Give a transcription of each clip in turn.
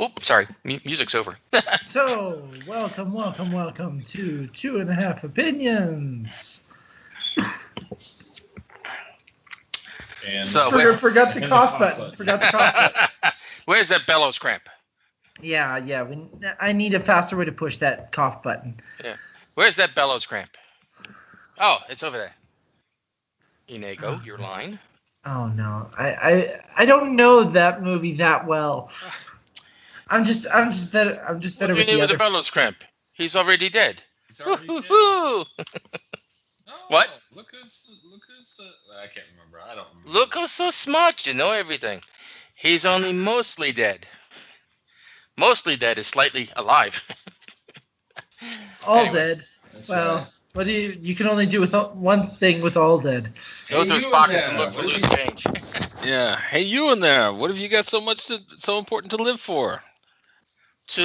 Oh, sorry. Music's over. So, welcome to 2.5 Opinions. And So, Forgot the cough button. Where's that bellows cramp? Yeah. I need a faster way to push that cough button. Yeah. Where's that bellows cramp? Oh, it's over there. Inigo, your line. Oh no, I don't know that movie that well. I'm just better. What with do you mean with the bellows cramp? He's already dead. he's already dead. Oh, what? Look who's I can't remember. I don't remember. Look who's so smart. You know everything. He's only mostly dead. Mostly dead is slightly alive. All Anyway, dead. That's Well, right. what do you can only do with one thing with all dead. Go through his you pockets in and there. look for What loose change. Yeah. Hey, you in there? What have you got so important to live for? To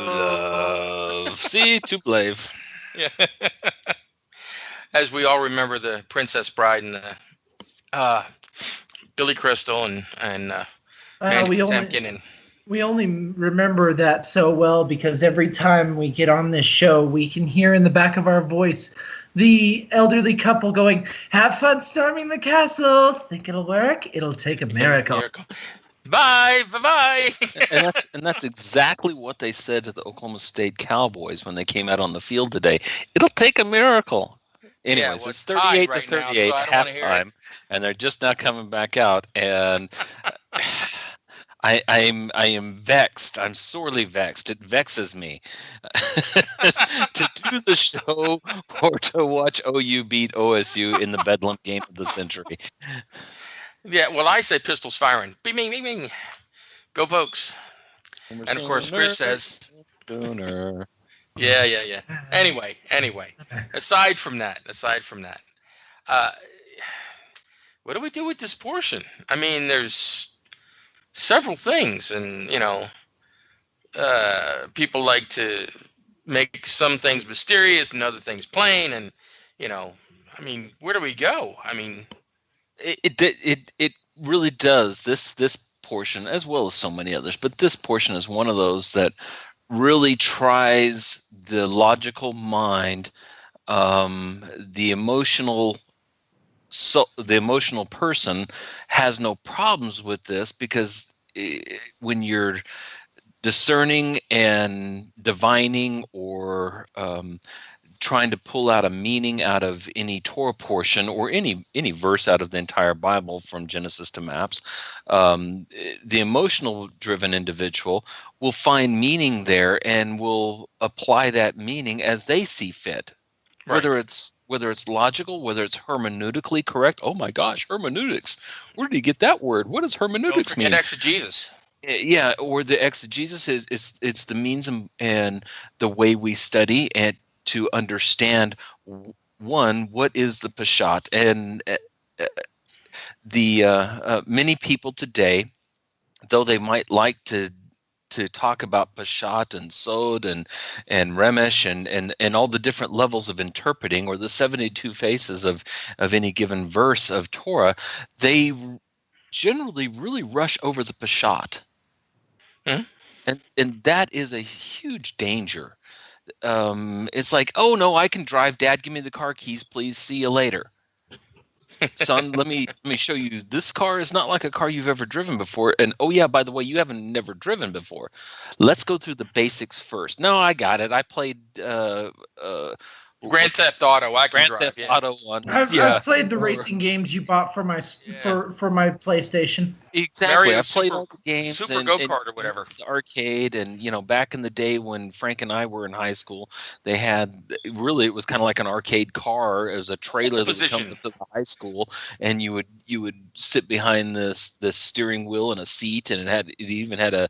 love. See, to blave. Yeah. As we all remember the Princess Bride and Billy Crystal and Mandy Patinkin and We only remember that so well because every time we get on this show, we can hear in the back of our voice the elderly couple going, "Have fun storming the castle. Think it'll work? It'll take a miracle." Bye. And that's exactly what they said to the Oklahoma State Cowboys when they came out on the field today. It'll take a miracle. Anyways, well, it's it's tied 38 right to now, 38 so I don't wanna hear it. halftime, and they're just now coming back out. And I am vexed. I'm sorely vexed. It vexes me to do the show or to watch OU beat OSU in the Bedlam game of the century. Yeah, well, I say pistols firing. Bing, bing, bing, bing. Go Pokes. And of course, Chris says, Booner. yeah. Anyway, aside from that, what do we do with this portion? I mean, there's several things, and people like to make some things mysterious and other things plain, and I mean, where do we go? I mean, it really does. This portion, as well as so many others, but this portion is one of those that really tries the logical mind, the emotional person has no problems with this because when you're discerning and divining or trying to pull out a meaning out of any Torah portion or any verse out of the entire Bible from Genesis to Maps, the emotional driven individual will find meaning there and will apply that meaning as they see fit. Right. Whether it's logical, whether it's hermeneutically correct. Oh my gosh, hermeneutics. Where did he get that word? What does hermeneutics mean? Exegesis. Yeah, or the exegesis it's the means and the way we study and to understand one, what is the Peshat, and the many people today, though they might like to talk about Peshat and Sod and Remesh and all the different levels of interpreting or the 72 faces of any given verse of Torah, they generally really rush over the Peshat. Mm-hmm. And that is a huge danger. It's like, oh no, I can drive. Dad, give me the car keys, please. See you later. Son, let me show you. This car is not like a car you've ever driven before. And oh yeah, by the way, you haven't never driven before. Let's go through the basics first. No, I got it. I played Grand Theft Auto. Grand Theft Auto 1. I've played the racing games you bought for my for my PlayStation. Exactly. Mario I played all the games Super Go-Kart or whatever. the arcade, and back in the day when Frank and I were in high school, they had really it was kind of like an arcade car. It was a trailer that would come Position. to the high school, and you would sit behind this steering wheel and a seat, and it even had a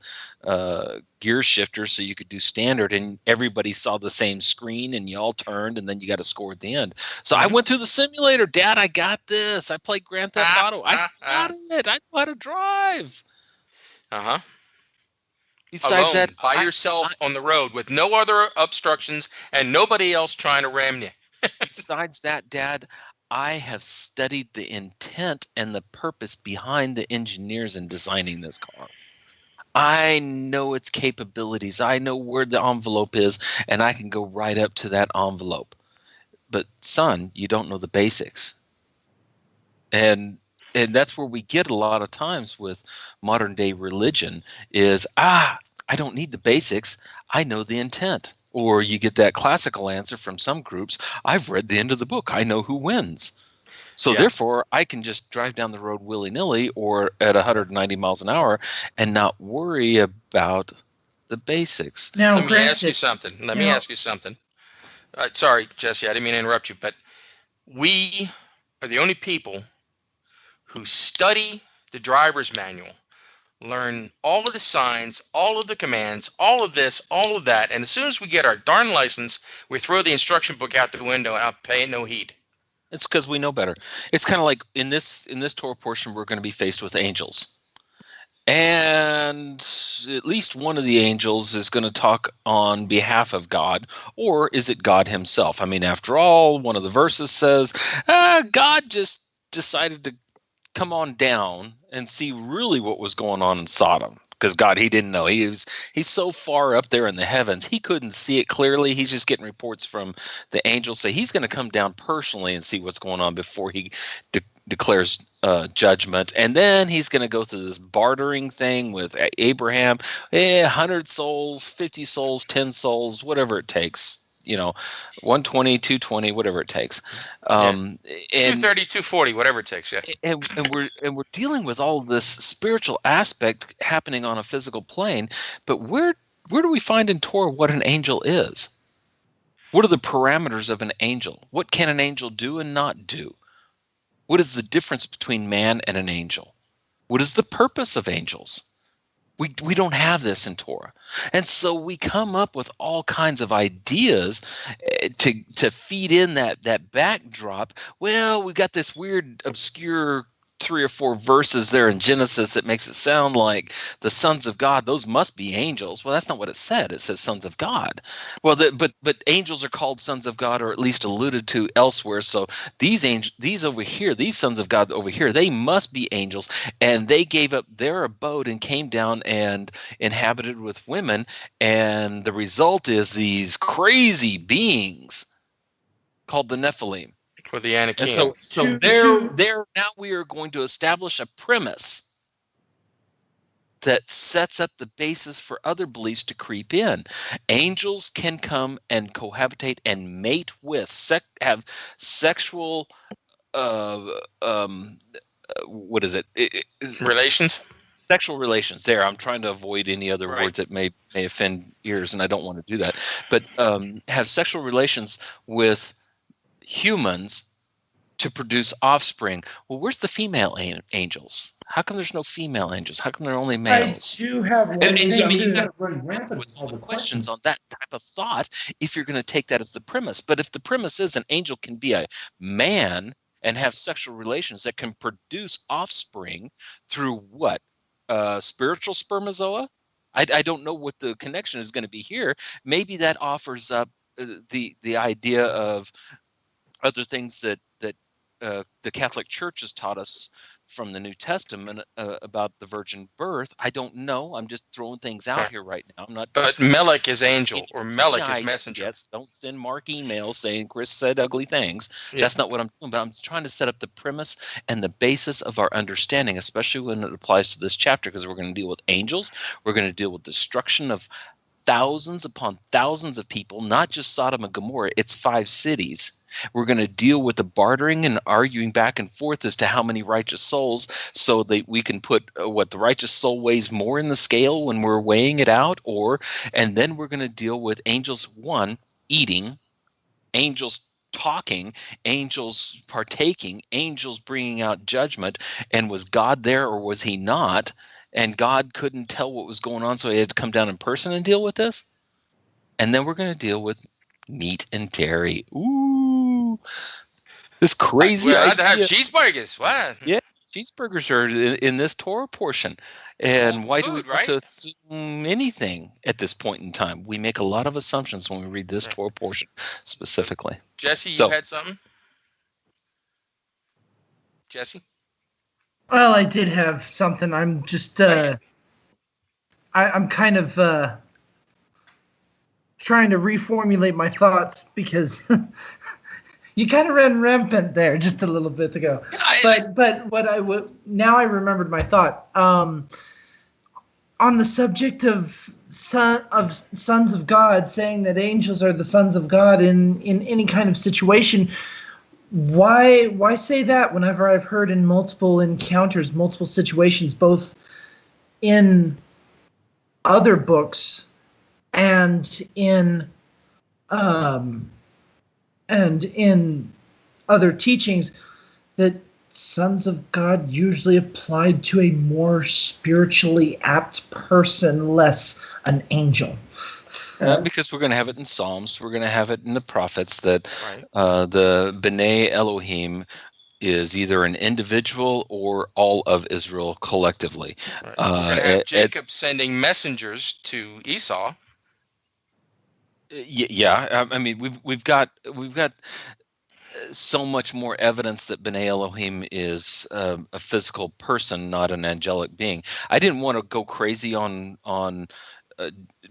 gear shifter so you could do standard, and everybody saw the same screen, and you all turned, and then you got a score at the end. So I went to the simulator. Dad, I got this. I played Grand Theft Auto. I got it. I know how to drive. Uh-huh. Besides Alone, that, by yourself on the road with no other obstructions and nobody else trying to ram you. besides that, Dad, I have studied the intent and the purpose behind the engineers in designing this car. I know its capabilities. I know where the envelope is, and I can go right up to that envelope. But son, you don't know the basics. And that's where we get a lot of times with modern day religion is, I don't need the basics. I know the intent. Or you get that classical answer from some groups, I've read the end of the book. I know who wins. So therefore, I can just drive down the road willy-nilly or at 190 miles an hour and not worry about the basics. Now, Let me ask you something. Sorry, Jesse, I didn't mean to interrupt you, but we are the only people who study the driver's manual, learn all of the signs, all of the commands, all of this, all of that, and as soon as we get our darn license, we throw the instruction book out the window and I'll pay no heed. It's because we know better. It's kind of like in this Torah portion, we're going to be faced with angels. And at least one of the angels is going to talk on behalf of God, or is it God himself? I mean, after all, one of the verses says, God just decided to come on down and see really what was going on in Sodom. Because God, he didn't know. He's so far up there in the heavens, he couldn't see it clearly. He's just getting reports from the angels. So he's going to come down personally and see what's going on before he declares judgment. And then he's going to go through this bartering thing with Abraham. 100 souls, 50 souls, 10 souls, whatever it takes. 120, 220, whatever it takes. 230, 240, whatever it takes. Yeah. And we're dealing with all this spiritual aspect happening on a physical plane. But where do we find in Torah what an angel is? What are the parameters of an angel? What can an angel do and not do? What is the difference between man and an angel? What is the purpose of angels? We don't have this in Torah. And so we come up with all kinds of ideas to feed in that backdrop. Well, we got this weird, obscure 3 or 4 verses there in Genesis that makes it sound like the sons of God, those must be angels. Well, that's not what it said. It says sons of God. Well, but angels are called sons of God, or at least alluded to elsewhere. So these over here, these sons of God over here, they must be angels, and they gave up their abode and came down and inhabited with women, and the result is these crazy beings called the Nephilim. For the Anakim. And so there now we are going to establish a premise that sets up the basis for other beliefs to creep in. Angels can come and cohabitate and mate with, have sexual, what is it? Relations? Sexual relations. There, I'm trying to avoid any other words that may offend ears, and I don't want to do that. But have sexual relations with humans to produce offspring. Well, where's the female angels? How come there's no female angels? How come there are only males? I do have one. And you got to run rampant with all the questions on that type of thought if you're going to take that as the premise. But if the premise is an angel can be a man and have sexual relations that can produce offspring through what? Spiritual spermazoa? I don't know what the connection is going to be here. Maybe that offers up the idea of other things that the Catholic Church has taught us from the New Testament about the virgin birth. I don't know. I'm just throwing things out here right now. I'm not. But Melech is angel, or Melech is messenger. Yes, don't send Mark emails saying Chris said ugly things. Yeah. That's not what I'm doing. But I'm trying to set up the premise and the basis of our understanding, especially when it applies to this chapter, because we're going to deal with angels. We're going to deal with destruction of thousands upon thousands of people, not just Sodom and Gomorrah, it's 5 cities. We're going to deal with the bartering and arguing back and forth as to how many righteous souls, so that we can put what the righteous soul weighs more in the scale when we're weighing it out, and then we're going to deal with angels, one, eating, angels talking, angels partaking, angels bringing out judgment. And was God there or was he not? And God couldn't tell what was going on, so he had to come down in person and deal with this. And then we're going to deal with meat and dairy. Ooh, this crazy I'd idea. have cheeseburgers. What? Yeah, cheeseburgers are in this Torah portion. And why do we want to assume anything at this point in time? We make a lot of assumptions when we read this Torah portion specifically. Jesse, you had something? Jesse? Well, I did have something. I'm just, I'm kind of trying to reformulate my thoughts because you kind of ran rampant there just a little bit ago. But what I would now I remembered my thought on the subject of sons of God, saying that angels are the sons of God in any kind of situation. Why say that whenever I've heard in multiple encounters, multiple situations, both in other books and in other teachings, that sons of God usually applied to a more spiritually apt person, less an angel? Because we're going to have it in Psalms, we're going to have it in the prophets that the B'nai Elohim is either an individual or all of Israel collectively. Right. Jacob sending messengers to Esau. Yeah, I mean we've got so much more evidence that B'nai Elohim is a physical person, not an angelic being. I didn't want to go crazy on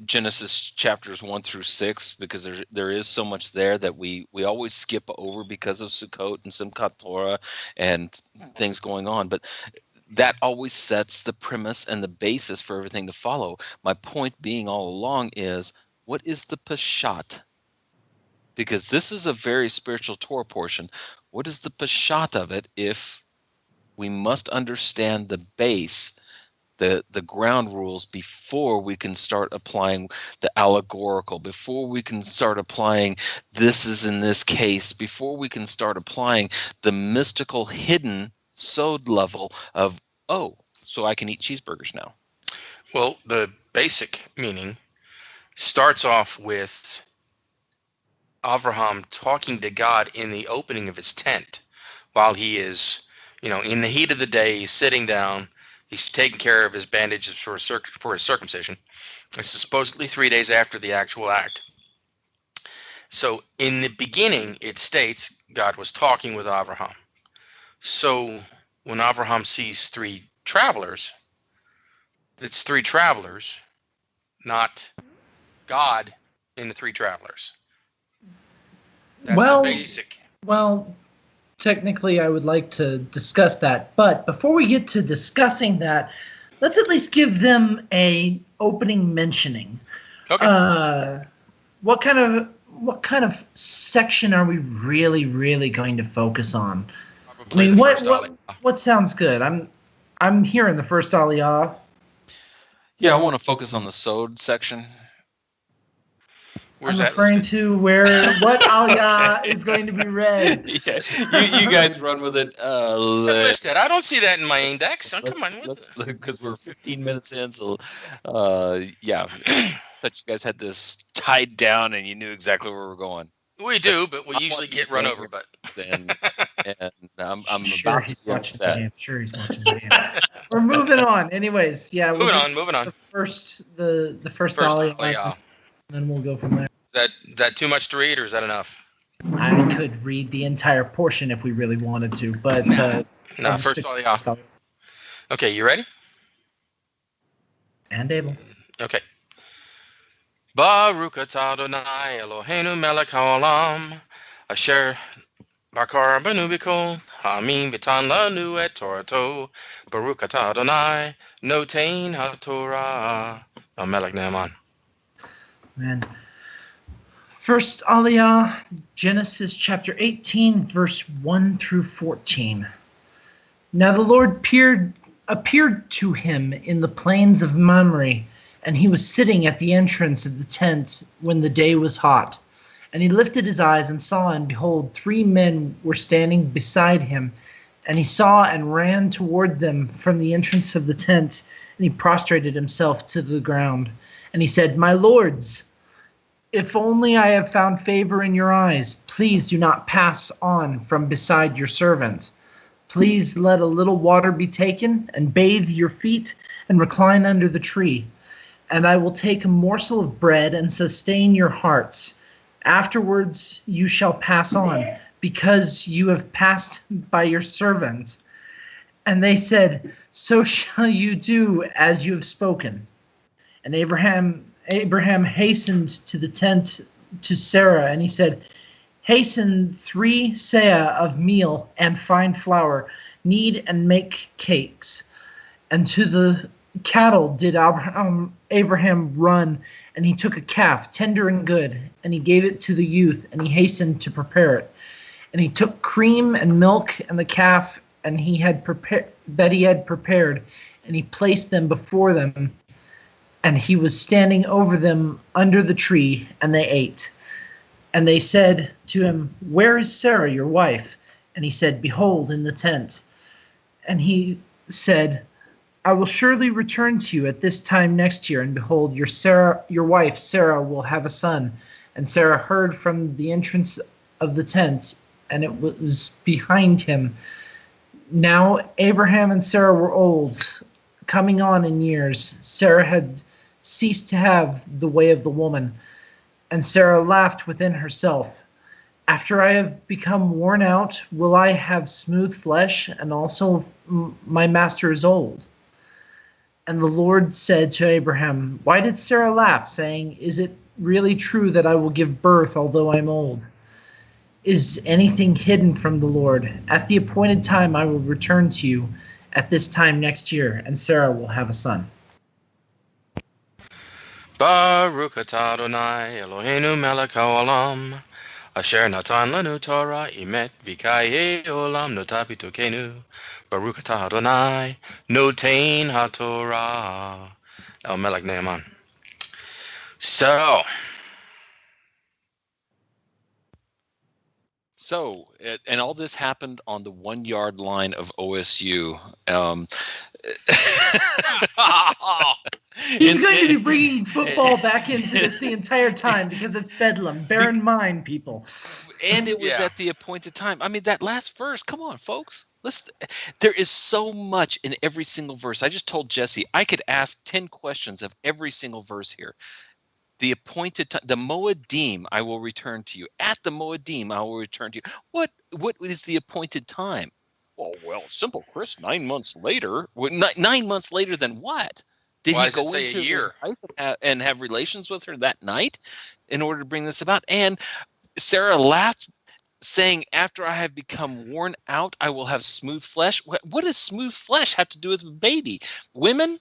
Genesis chapters 1 through 6 because there is so much there that we always skip over because of Sukkot and Simchat Torah and things going on. But that always sets the premise and the basis for everything to follow. My point being all along is, what is the Peshat? Because this is a very spiritual Torah portion. What is the Peshat of it if we must understand the base, the ground rules, before we can start applying the allegorical, before we can start applying this is in this case, before we can start applying the mystical hidden sod level of, oh, so I can eat cheeseburgers now? Well, the basic meaning starts off with Avraham talking to God in the opening of his tent while he is, in the heat of the day, he's sitting down. He's taking care of his bandages for his circumcision. This is supposedly 3 days after the actual act. So in the beginning, it states God was talking with Avraham. So when Avraham sees 3 travelers, it's 3 travelers, not God in the 3 travelers. That's the basic. Well, technically, I would like to discuss that. But before we get to discussing that, let's at least give them a opening mentioning. Okay. What kind of section are we really going to focus on? Probably what sounds good? I'm hearing the first Aliyah. Yeah, I want to focus on the Sod section. Where's I'm referring to what Aliyah is going to be read. Yes, you guys run with it. I don't see that in my index. Come on with it. Because we're 15 minutes in, so yeah. But you guys had this tied down and you knew exactly where we're going. We do, but we usually get run over. But and I'm sure about he's to watching that. the game. Sure, he's watching the game. We're moving on. Anyways, yeah. Moving on. The first Aliyah. And then we'll go from there. Is that too much to read, or is that enough? I could read the entire portion if we really wanted to, but no. First Aliyah. Okay, you ready? And able. Okay. Baruch atah Adonai Eloheinu melech haolam asher bakar banu b'kol ha'amim v'tan lanu et Torato Baruch atah Adonai notein ha'torah melech Naaman. Man. First Aliyah, Genesis chapter 18, verse 1 through 14. Now the Lord appeared to him in the plains of Mamre, and he was sitting at the entrance of the tent when the day was hot. And he lifted his eyes and saw, and behold, 3 men were standing beside him. And he saw and ran toward them from the entrance of the tent, and he prostrated himself to the ground. And he said, My lords, if only I have found favor in your eyes, please do not pass on from beside your servant. Please let a little water be taken, and bathe your feet, and recline under the tree. And I will take a morsel of bread and sustain your hearts. Afterwards you shall pass on, because you have passed by your servant. And they said, So shall you do as you have spoken. And Abraham hastened to the tent to Sarah, and he said, Hasten 3 seah of meal and fine flour, knead and make cakes. And to the cattle did Abraham run, and he took a calf, tender and good, and he gave it to the youth, and he hastened to prepare it. And he took cream and milk and the calf and he had prepared, and he placed them before them. And he was standing over them under the tree, and they ate. And they said to him, Where is Sarah, your wife? And he said, Behold, in the tent. And he said, I will surely return to you at this time next year, and behold, your wife Sarah will have a son. And Sarah heard from the entrance of the tent, and it was behind him. Now Abraham and Sarah were old, coming on in years. Sarah had ceased to have the way of the woman. And Sarah laughed within herself. After I have become worn out, will I have smooth flesh? And also my master is old. And the Lord said to Abraham, Why did Sarah laugh, saying, Is it really true that I will give birth, although I'm old? Is anything hidden from the Lord? At the appointed time I will return to you at this time next year, and Sarah will have a son. Baruch atah Adonai Eloheinu melech haolam asher natan lanu Torah emet v'kayei olam notapi tokenu. Baruch atah Adonai notain haTorah El melech Naaman. So, and all this happened on the 1 yard line of OSU. He's going to be bringing football back into this the entire time because it's Bedlam. Bear in mind, people. And it was at the appointed time. I mean, that last verse, come on, folks. There is so much in every single verse. I just told Jesse I could ask 10 questions of every single verse here. The appointed time, the Moedim, I will return to you. At the Moedim, I will return to you. What is the appointed time? Well, simple, Chris. 9 months later. 9 months later than what? Did he go into a year and have relations with her that night in order to bring this about? And Sarah laughed, saying, After I have become worn out, I will have smooth flesh. What does smooth flesh have to do with a baby? Women?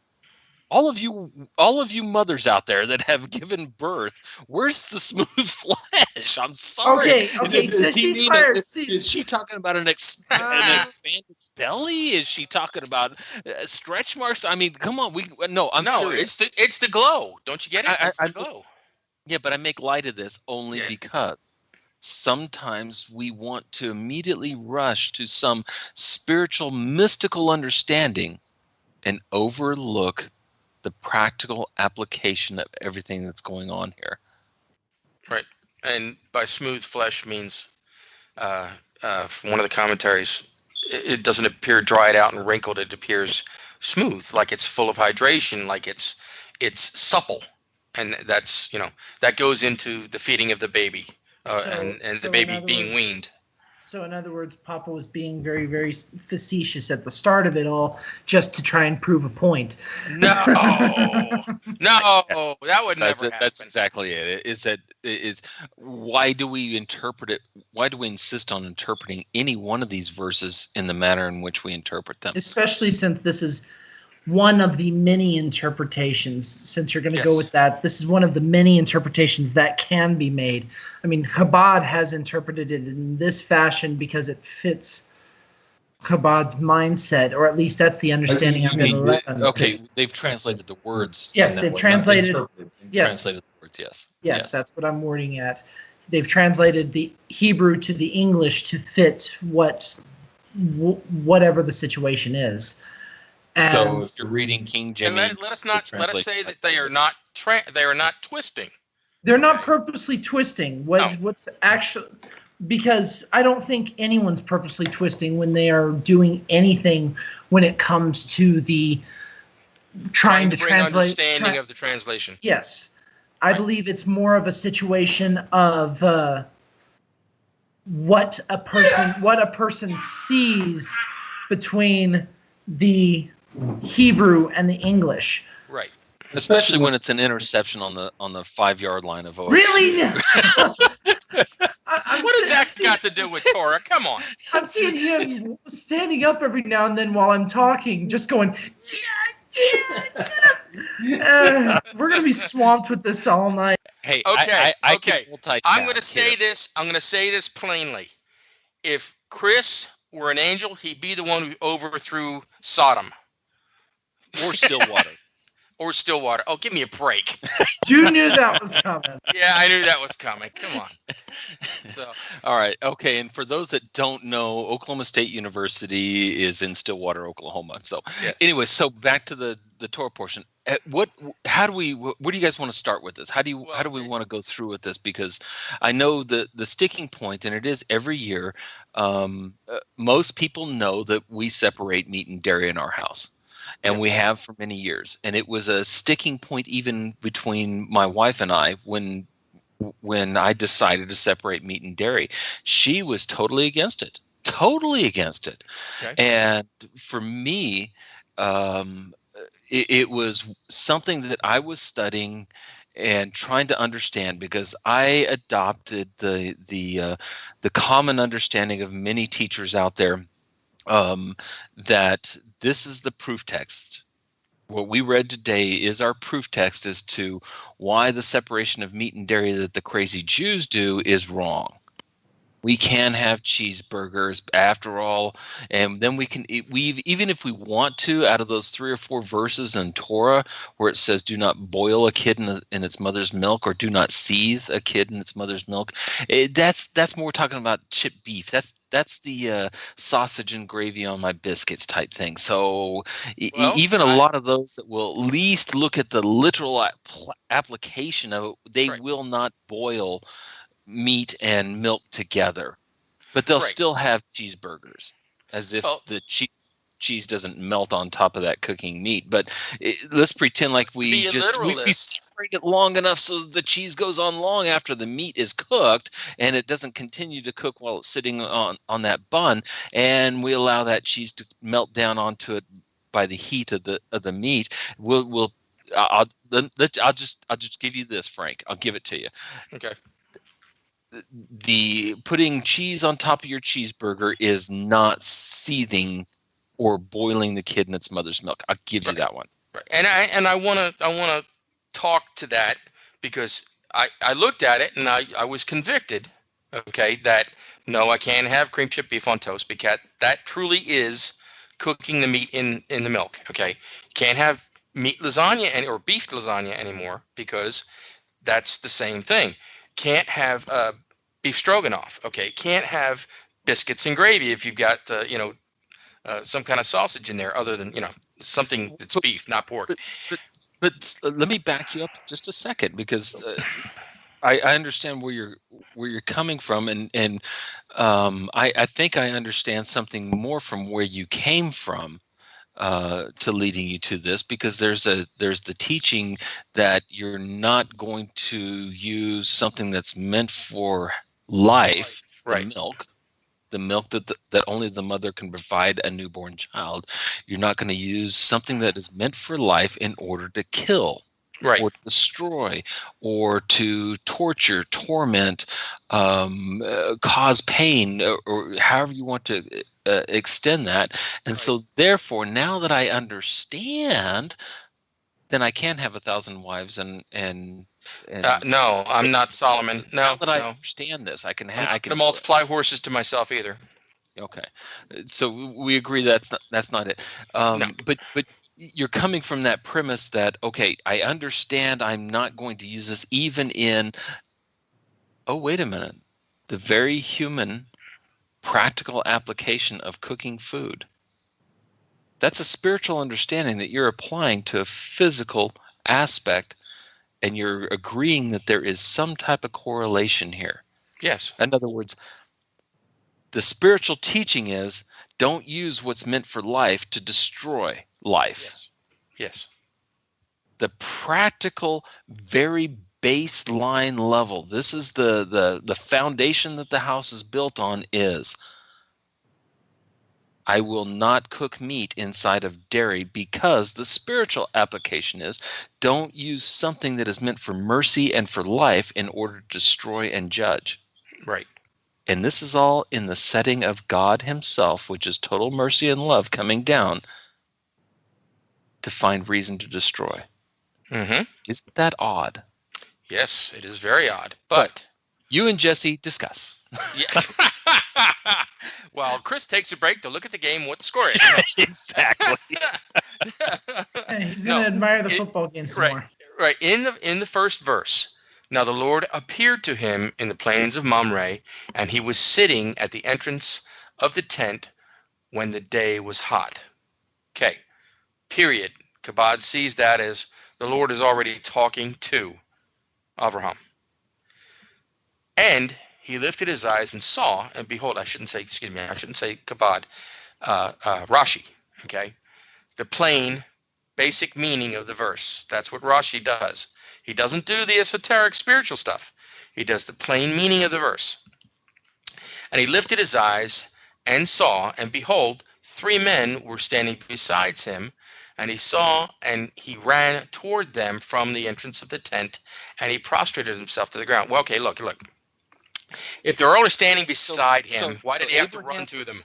All of you mothers out there that have given birth, where's the smooth flesh? I'm sorry. Okay. Is she talking about an expanded belly? Is she talking about stretch marks? I mean, come on. I'm serious. It's the glow. Don't you get it? It's the glow. Yeah, but I make light of this only because sometimes we want to immediately rush to some spiritual, mystical understanding and overlook the practical application of everything that's going on here. Right. And by smooth flesh means, from one of the commentaries, it doesn't appear dried out and wrinkled. It appears smooth, like it's full of hydration, like it's supple. And that's, that goes into the feeding of the baby and the baby being weaned. So in other words, Papa was being very, very facetious at the start of it all just to try and prove a point. No, that would never happen. That's exactly it. Why do we interpret it? Why do we insist on interpreting any one of these verses in the manner in which we interpret them? Especially since this is one of the many interpretations. Since you're going to go with that, this is one of the many interpretations that can be made. I mean, Chabad has interpreted it in this fashion because it fits Chabad's mindset, or at least that's the understanding I've been led. Okay, they've translated the words. Yes, they've translated. Yes, translated the words. Yes. Yes, that's what I'm wording at. They've translated the Hebrew to the English to fit whatever the situation is. And so if you're reading King James, and let us say that they are not twisting. They're not purposely twisting. What's actually, because I don't think anyone's purposely twisting when they are doing anything when it comes to the trying to bring translate understanding of the translation. Yes, I believe it's more of a situation of what a person sees between the Hebrew and the English. Right. Especially when it's an interception on the 5-yard line of OSU. Really? What does that got to do with Torah? Come on. I'm seeing him standing up every now and then while I'm talking, just going, yeah. We're gonna be swamped with this all night. Hey, okay, okay. I'm gonna say this. I'm gonna say this plainly. If Chris were an angel, he'd be the one who overthrew Sodom. Or Stillwater. Or Stillwater. Oh, give me a break. You knew that was coming. Yeah, I knew that was coming. Come on. So, all right. Okay. And for those that don't know, Oklahoma State University is in Stillwater, Oklahoma. So anyway, so back to the Torah portion. Where do you guys want to start with this? How do we want to go through with this? Because I know the sticking point, and it is every year, most people know that we separate meat and dairy in our house. And we have for many years. And it was a sticking point even between my wife and I when I decided to separate meat and dairy. She was totally against it. Okay. And for me, it was something that I was studying and trying to understand, because I adopted the common understanding of many teachers out there, that this is the proof text. What we read today is our proof text as to why the separation of meat and dairy that the crazy Jews do is wrong. We can have cheeseburgers after all, and then we even if we want to, out of those 3 or 4 verses in Torah where it says do not boil a kid in its mother's milk, or do not seethe a kid in its mother's milk, that's more talking about chipped beef. That's the sausage and gravy on my biscuits type thing. So even a lot of those that will at least look at the literal application of it, they will not boil meat and milk together, but they'll still have cheeseburgers, as if the cheese doesn't melt on top of that cooking meat. But let's pretend like we separate it long enough so the cheese goes on long after the meat is cooked, and it doesn't continue to cook while it's sitting on that bun, and we allow that cheese to melt down onto it by the heat of the meat. I'll just give you this, Frank. I'll give it to you. Okay. The putting cheese on top of your cheeseburger is not seething or boiling the kid in its mother's milk. I'll give you that one. Right. And I want to talk to that, because I looked at it and I was convicted. Okay, that no, I can't have cream chip beef on toast, because that truly is cooking the meat in the milk. Okay, can't have meat lasagna or beef lasagna anymore, because that's the same thing. Can't have beef stroganoff. Okay, can't have biscuits and gravy if you've got some kind of sausage in there, other than something that's beef, not pork. But let me back you up just a second, because I understand where you're coming from, and I think I understand something more from where you came from. To leading you to this, because there's the teaching that you're not going to use something that's meant for life, right? The milk that only the mother can provide a newborn child. You're not going to use something that is meant for life in order to kill, right, or destroy, or to torture, torment, cause pain, or however you want to extend that. And so therefore, now that I understand, then I can have 1,000 wives and no, I'm not Solomon. now No, that I no. understand this, I can I'm have not going to multiply horses to myself either. Okay, so we agree that's not it. No. But you're coming from that premise that, okay, I understand I'm not going to use this even in, oh, wait a minute, the very human practical application of cooking food. That's a spiritual understanding that you're applying to a physical aspect, and you're agreeing that there is some type of correlation here. Yes. In other words, the spiritual teaching is, don't use what's meant for life to destroy life. Yes. Yes. The practical, very baseline level, this is the foundation that the house is built on, is I will not cook meat inside of dairy, because the spiritual application is, don't use something that is meant for mercy and for life in order to destroy and judge. Right. And this is all in the setting of God himself, which is total mercy and love coming down to find reason to destroy. Mm-hmm. Isn't that odd? Yes, it is very odd. But you and Jesse discuss. Yes. While Chris takes a break to look at the game, what the score is. Exactly. Hey, he's going to admire the football game some more. Right. In the first verse, now the Lord appeared to him in the plains of Mamre, and he was sitting at the entrance of the tent when the day was hot. Okay. Period. Kabod sees that as the Lord is already talking to Abraham. And he lifted his eyes and saw, and behold, I shouldn't say Kabod, Rashi, okay? The plain, basic meaning of the verse. That's what Rashi does. He doesn't do the esoteric spiritual stuff. He does the plain meaning of the verse. And he lifted his eyes and saw, and behold, 3 men were standing beside him. And he saw, and he ran toward them from the entrance of the tent, and he prostrated himself to the ground. Well, okay, look. If they're only standing beside him, why did he have to run to them?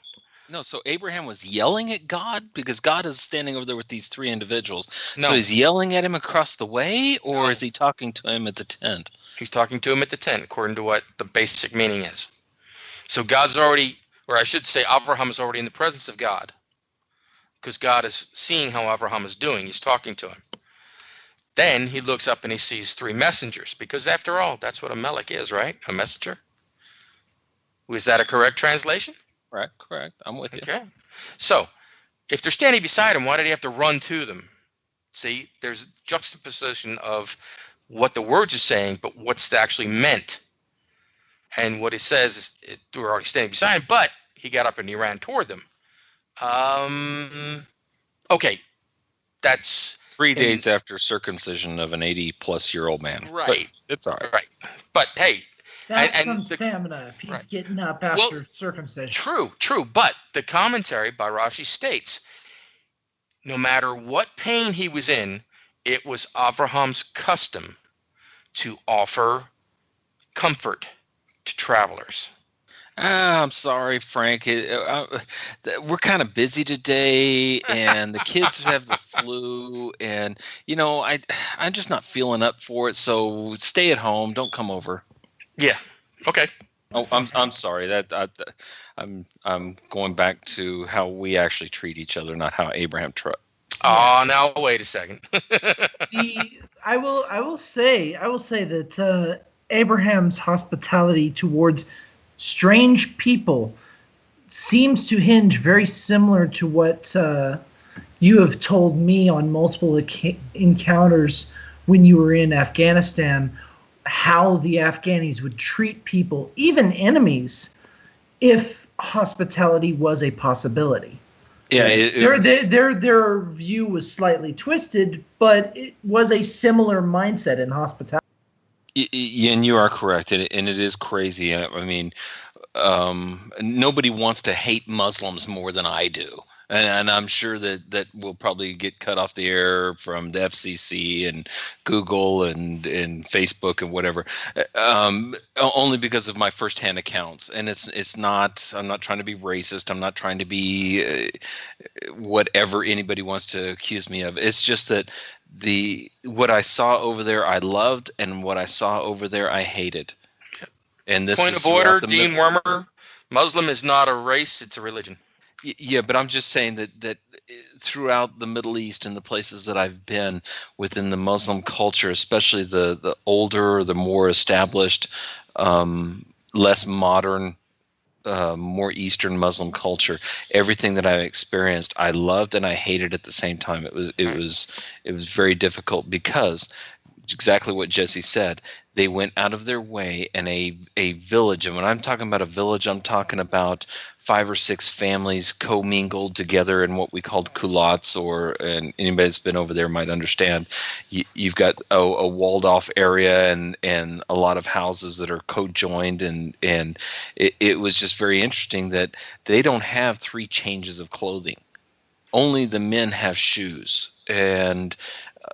No, so Abraham was yelling at God because God is standing over there with these 3 individuals. No. So he's yelling at him across the way, or is he talking to him at the tent? He's talking to him at the tent, according to what the basic meaning is. So God's already, or I should say Abraham is already in the presence of God, because God is seeing how Abraham is doing. He's talking to him. Then he looks up and he sees 3 messengers, because after all, that's what a melech is, right? A messenger. Was that a correct translation? Correct. I'm with you. Okay. So, if they're standing beside him, why did he have to run to them? See, there's juxtaposition of what the words are saying, but what's actually meant. And what he says is, they were already standing beside him, but he got up and he ran toward them. Okay. That's 3 days after circumcision of an 80-plus-year-old man. Right. But it's all right. Right. But hey, That's some stamina if he's getting up after circumcision. True. But the commentary by Rashi states, no matter what pain he was in, it was Abraham's custom to offer comfort to travelers. I'm sorry, Frank. We're kind of busy today, and the kids have the flu, and I'm just not feeling up for it. So stay at home. Don't come over. Yeah. Okay. Oh, I'm sorry. I'm going back to how we actually treat each other, not how Abraham treated. Oh, now wait a second. I will say that Abraham's hospitality towards strange people seems to hinge very similar to what you have told me on multiple encounters when you were in Afghanistan, how the Afghanis would treat people, even enemies, if hospitality was a possibility. Yeah, their view was slightly twisted, but it was a similar mindset in hospitality. And you are correct, and it is crazy. I mean, nobody wants to hate Muslims more than I do. And I'm sure that will probably get cut off the air from the FCC and Google and Facebook and whatever, only because of my firsthand accounts. And it's not. I'm not trying to be racist. I'm not trying to be whatever anybody wants to accuse me of. It's just that what I saw over there I loved, and what I saw over there I hated. And this point is of order, Dean Wormer. Muslim is not a race; it's a religion. Yeah, but I'm just saying that throughout the Middle East and the places that I've been within the Muslim culture, especially the older, the more established, less modern, more Eastern Muslim culture, everything that I experienced, I loved and I hated at the same time. It was very difficult because exactly what Jesse said. They went out of their way, and a village, and when I'm talking about a village, I'm talking about 5 or 6 families commingled together in what we called culottes, and anybody that's been over there might understand. You've got a walled off area and a lot of houses that are co-joined, and it was just very interesting that they don't have 3 changes of clothing. Only the men have shoes, and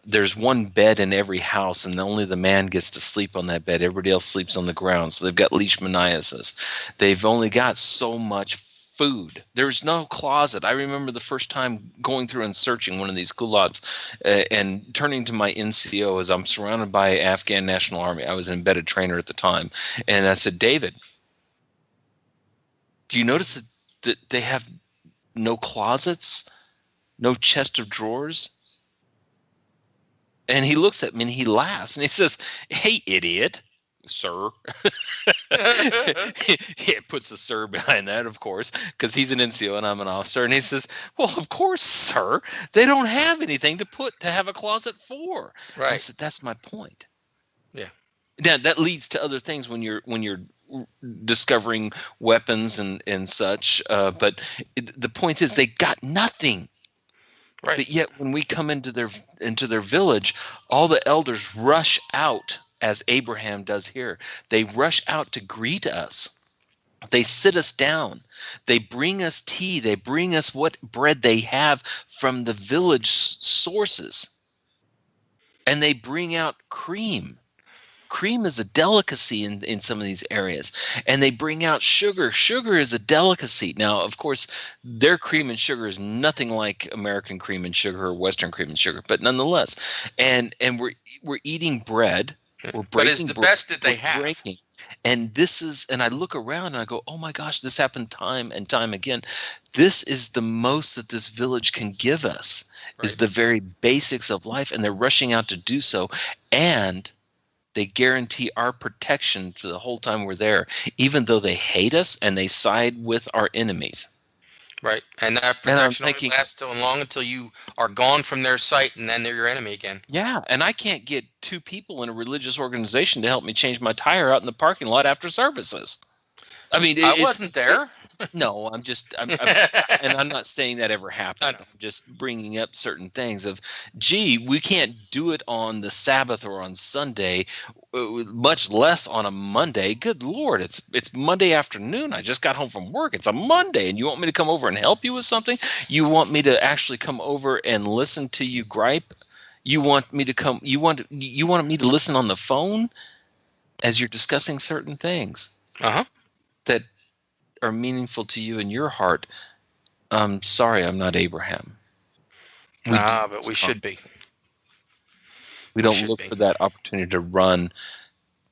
there's one bed in every house, and only the man gets to sleep on that bed. Everybody else sleeps on the ground. So they've got leishmaniasis. They've only got so much food. There's no closet. I remember the first time going through and searching one of these culottes and turning to my NCO as I'm surrounded by Afghan National Army. I was an embedded trainer at the time. And I said, David, do you notice that they have no closets, no chest of drawers? And he looks at me and he laughs and he says, "Hey, idiot, sir." He puts the sir behind that, of course, because he's an NCO and I'm an officer. And he says, "Well, of course, sir. They don't have anything to have a closet for." Right. I said, "That's my point." Yeah. Now that leads to other things when you're discovering weapons and such. But the point is, they got nothing. Right. But yet when we come into their village, all the elders rush out, as Abraham does here. They rush out to greet us. They sit us down. They bring us tea. They bring us what bread they have from the village sources. And they bring out cream. Cream is a delicacy in some of these areas. And they bring out sugar. Sugar is a delicacy. Now, of course, their cream and sugar is nothing like American cream and sugar or Western cream and sugar, but nonetheless. And we're eating bread. We're breaking but it's the bread, best that they have. breaking. And and I look around and I go, oh my gosh, this happened time and time again. This is the most that this village can give us, is the very basics of life. And they're rushing out to do so. And they guarantee our protection for the whole time we're there, even though they hate us and they side with our enemies. Right. And that protection only lasts so long until you are gone from their sight, and then they're your enemy again. Yeah. And I can't get 2 people in a religious organization to help me change my tire out in the parking lot after services. I mean, I wasn't there. No, and I'm not saying that ever happened. I'm just bringing up certain things of, gee, we can't do it on the Sabbath or on Sunday, much less on a Monday. Good Lord, it's Monday afternoon. I just got home from work. It's a Monday, and you want me to come over and help you with something? You want me to actually come over and listen to you gripe? You want me to come? You want me to listen on the phone as you're discussing certain things that are meaningful to you in your heart? Sorry, I'm not Abraham. But we should be. We don't look for that opportunity to run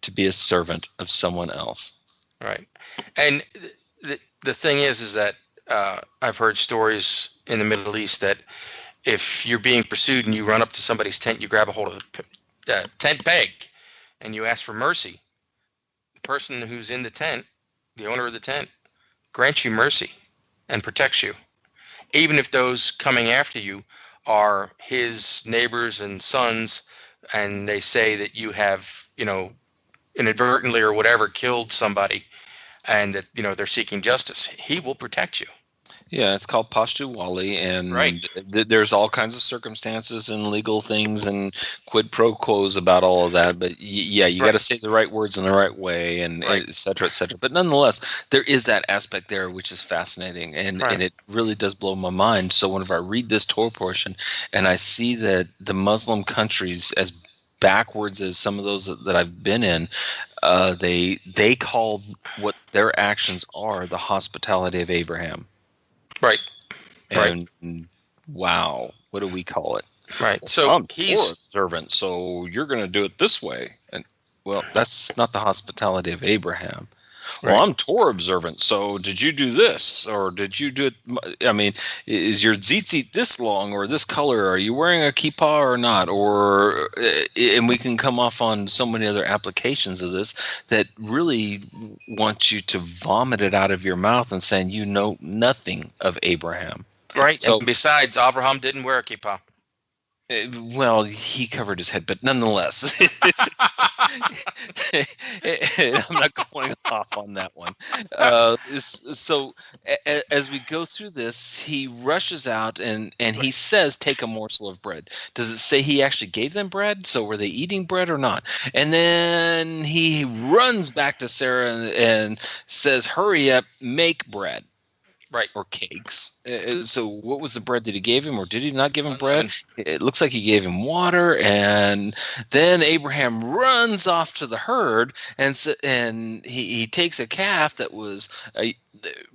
to be a servant of someone else. Right. And the thing is that I've heard stories in the Middle East that if you're being pursued and you run up to somebody's tent, you grab a hold of the tent peg and you ask for mercy. The person who's in the tent, the owner of the tent, grants you mercy and protects you, even if those coming after you are his neighbors and sons, and they say that you have, inadvertently or whatever, killed somebody, and that, they're seeking justice. He will protect you. Yeah, it's called Pashtu Wali, and Right. There's all kinds of circumstances and legal things and quid pro quos about all of that. But yeah, you got Right. to say the right words in the right way, and Right. et cetera, et cetera. But nonetheless, there is that aspect there which is fascinating, and Right. it really does blow my mind. So whenever I read this Torah portion, and I see that the Muslim countries, as backwards as some of those that I've been in, they call what their actions are the hospitality of Abraham. Right. And wow, what do we call it? Right. Well, So I'm he's Torah observant, so you're going to do it this way. And well, that's not the hospitality of Abraham. Well, Right. I'm Torah observant, so did you do this, or did you do it? I mean, is your tzitzit this long or this color? Are you wearing a kippah or not? Or and we can come off on so many other applications of this that really want you to vomit it out of your mouth and saying you know nothing of Abraham. right. So And besides, Abraham didn't wear a kippah. well, he covered his head, but nonetheless, I'm not going off on that one. So as we go through this, he rushes out and he says, "Take a morsel of bread." Does it say he actually gave them bread? So were they eating bread or not? And then he runs back to Sarah and says, "Hurry up, make bread." Right. Or cakes. So what was the bread that he gave him, or did he not give him bread? It looks like he gave him water, and then Abraham runs off to the herd, and he takes a calf that was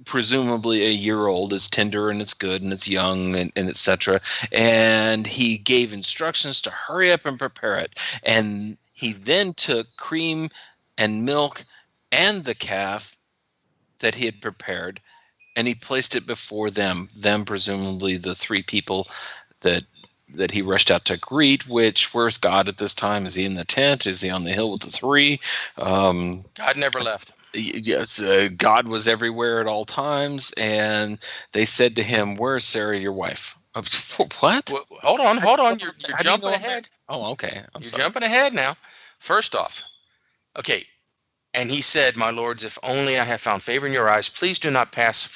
presumably a year old, is tender and it's good and it's young and etc. And he gave instructions to hurry up and prepare it. And he then took cream and milk and the calf that he had prepared, and he placed it before them presumably the three people that he rushed out to greet. Which, where's God at this time? Is he in the tent? Is he on the hill with the three? God never left. Yes, God was everywhere at all times, and they said to him, "Where's Sarah, your wife?" What? Well, hold on. You're How do you jumping know ahead. Oh, okay. You're jumping ahead now. First off, okay. And he said, "My lords, if only I have found favor in your eyes, please do not pass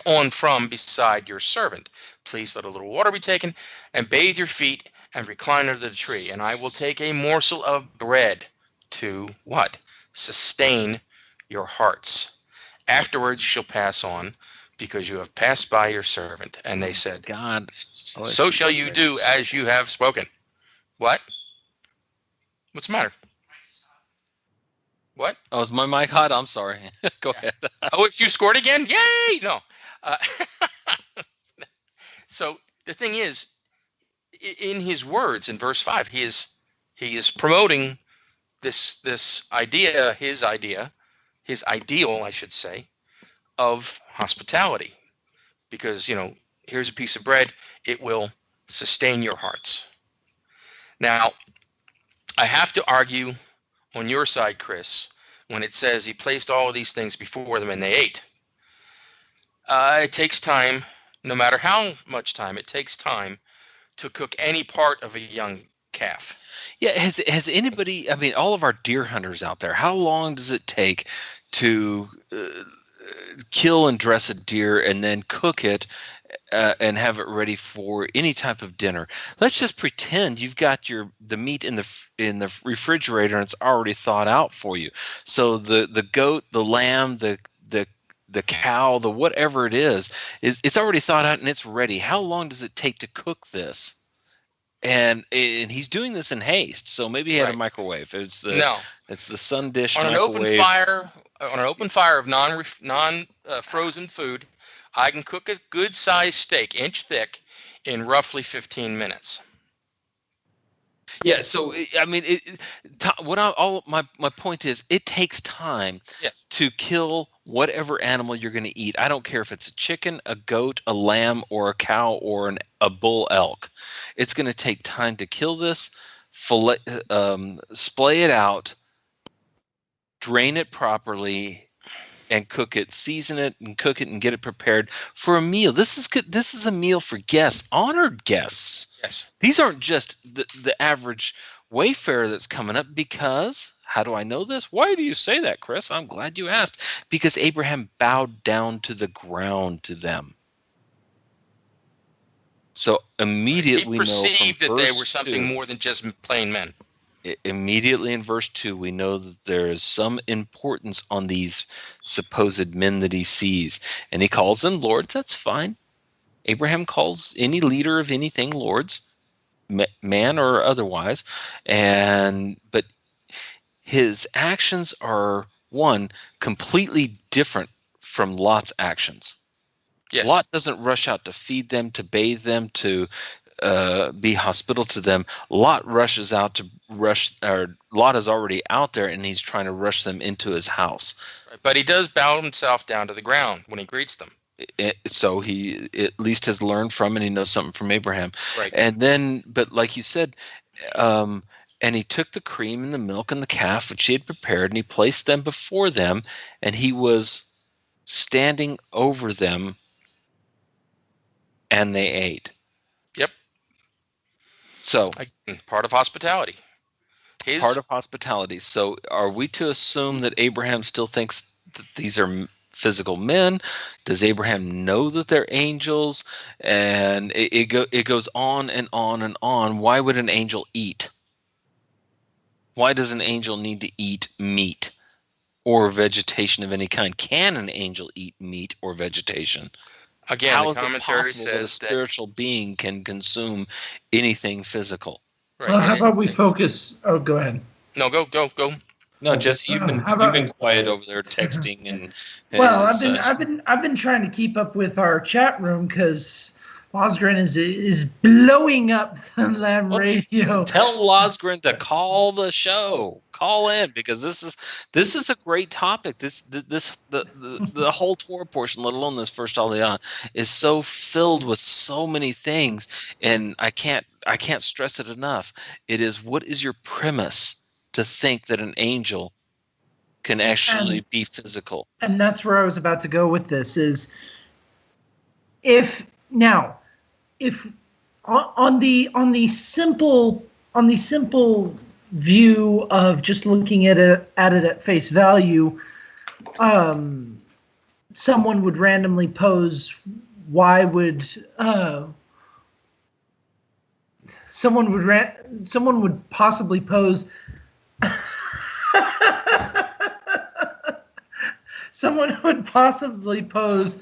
on from beside your servant. Please let a little water be taken, and bathe your feet, and recline under the tree. And I will take a morsel of bread to" what? "Sustain your hearts. Afterwards you shall pass on, because you have passed by your servant." And they said, God, "So shall you do as you have spoken." What? What's the matter? What? Oh, is my mic hot? I'm sorry. Go ahead. Oh, if you scored again? Yay! No. So the thing is, in his words in verse 5, he is promoting this idea, his ideal, I should say, of hospitality. Because, here's a piece of bread, it will sustain your hearts. Now, I have to argue on your side, Chris, when it says he placed all of these things before them and they ate. It takes time, no matter how much time, it takes time to cook any part of a young calf. Yeah, has anybody, I mean, all of our deer hunters out there, how long does it take to kill and dress a deer and then cook it and have it ready for any type of dinner? Let's just pretend you've got the meat in the refrigerator and it's already thawed out for you. So the goat, the lamb, the cow, the whatever it is it's already thawed out and it's ready. How long does it take to cook this? And he's doing this in haste, so maybe he had a microwave. It's the sun dish on microwave. On an open fire of non frozen food. I can cook a good sized steak, inch thick, in roughly 15 minutes. Yeah, so I mean, my point is, it takes time to kill whatever animal you're going to eat. I don't care if it's a chicken, a goat, a lamb, or a cow, or a bull elk. It's going to take time to kill this, splay it out, drain it properly, and cook it, season it, and cook it, and get it prepared for a meal. This is good. This is a meal for guests, honored guests. Yes. These aren't just the average wayfarer that's coming up, because How do I know this? Why do you say that, Chris? I'm glad you asked. Because Abraham bowed down to the ground to them. So immediately He we know perceived from that they verse were something 2, more than just plain men. immediately in verse 2, we know that there is some importance on these supposed men that he sees. And he calls them lords. That's fine. Abraham calls any leader of anything lords, man or otherwise. But his actions are, one, completely different from Lot's actions. Yes. Lot doesn't rush out to feed them, to bathe them, to be hospitable to them. Lot rushes out Lot is already out there and he's trying to rush them into his house. But he does bow himself down to the ground when he greets them. So he at least has learned from, and he knows something from Abraham. Right. And then, but like you said, and he took the cream and the milk and the calf which he had prepared, and he placed them before them, and he was standing over them, and they ate. Yep. So part of hospitality. Part of hospitality. So are we to assume that Abraham still thinks that these are physical men? Does Abraham know that they're angels? And it goes on and on and on. Why would an angel eat? Why does an angel need to eat meat or vegetation of any kind? Can an angel eat meat or vegetation? Again, how the is it commentary possible that a says that spiritual being can consume anything physical? Right. Well, how about we focus? Oh, go ahead. No, go. No, Jesse, you've been quiet over there texting and. Well, I've been trying to keep up with our chat room because Losgren is blowing up the Lamb radio. Tell Losgren to call the show. Call in, because this is a great topic. The whole Torah portion, let alone this first Aliyah, is so filled with so many things, and I can't stress it enough. It is, what is your premise to think that an angel can actually be physical? And that's where I was about to go with this. Is if on the simple view of just looking at it at face value, someone would randomly pose, why would someone would possibly pose someone would possibly pose,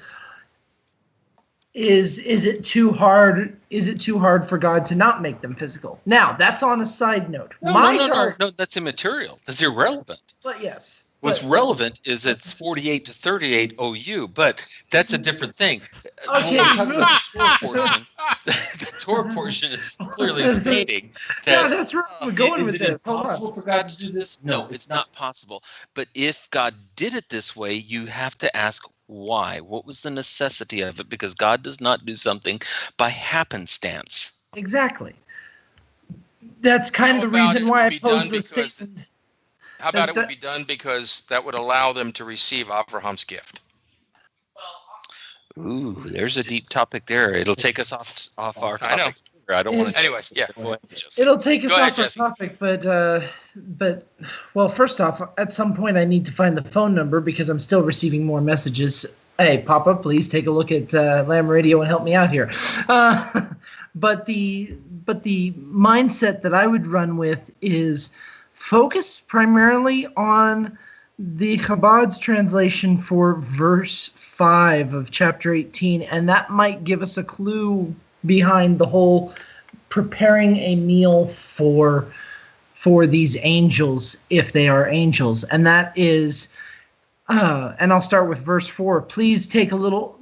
is it too hard for God to not make them physical? Now, that's on a side note. No, that's immaterial. That's irrelevant. But yes. What's relevant is it's 48 to 38 OU, but that's a different thing. Okay. When we're talking about the Torah portion, the Torah portion is clearly stating that. Yeah, that's where we're going with this. Is it this. impossible for God to do this? No, it's not possible. But if God did it this way, you have to ask why. What was the necessity of it? Because God does not do something by happenstance. Exactly. That's kind of the reason why I posed this statement. How about it would be done because that would allow them to receive Abraham's gift? Ooh, there's a deep topic there. It'll take us off our topic. I know. I don't want to. Anyways, yeah. It'll take us off our topic, but well, first off, at some point I need to find the phone number because I'm still receiving more messages. Hey, Papa, please take a look at Lamb Radio and help me out here. But the mindset that I would run with is focus primarily on the Chabad's translation for verse 5 of chapter 18, and that might give us a clue behind the whole preparing a meal for these angels, if they are angels. And that is, and I'll start with verse 4. Please let a little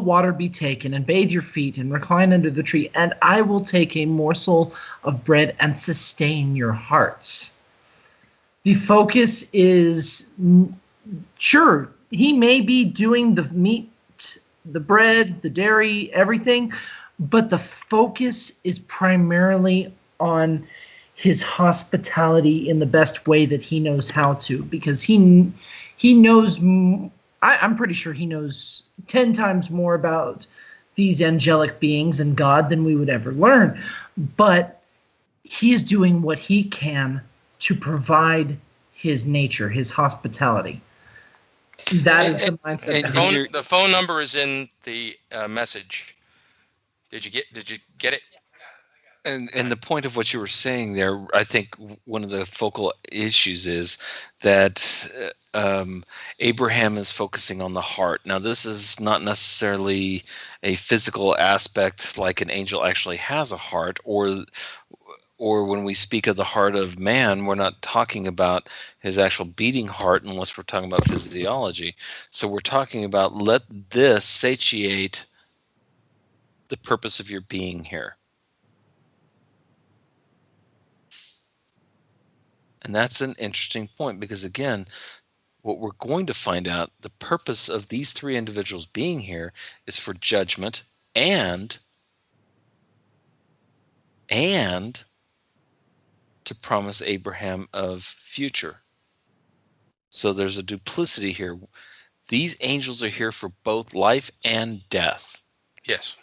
water be taken, and bathe your feet, and recline under the tree, and I will take a morsel of bread and sustain your hearts. The focus is, sure, he may be doing the meat, the bread, the dairy, everything, but the focus is primarily on his hospitality in the best way that he knows how to, because he knows, I'm pretty sure he knows 10 times more about these angelic beings and God than we would ever learn. But he is doing what he can to provide his nature, his hospitality. That is the mindset. The phone number is in the message. Did you get it? And the point of what you were saying there, I think one of the focal issues is that Abraham is focusing on the heart. Now, this is not necessarily a physical aspect like an angel actually has a heart, or when we speak of the heart of man, we're not talking about his actual beating heart unless we're talking about physiology. So we're talking about let this satiate the purpose of your being here. And that's an interesting point because, again, what we're going to find out, the purpose of these three individuals being here is for judgment and to promise Abraham of future. So there's a duplicity here. These angels are here for both life and death. Yes.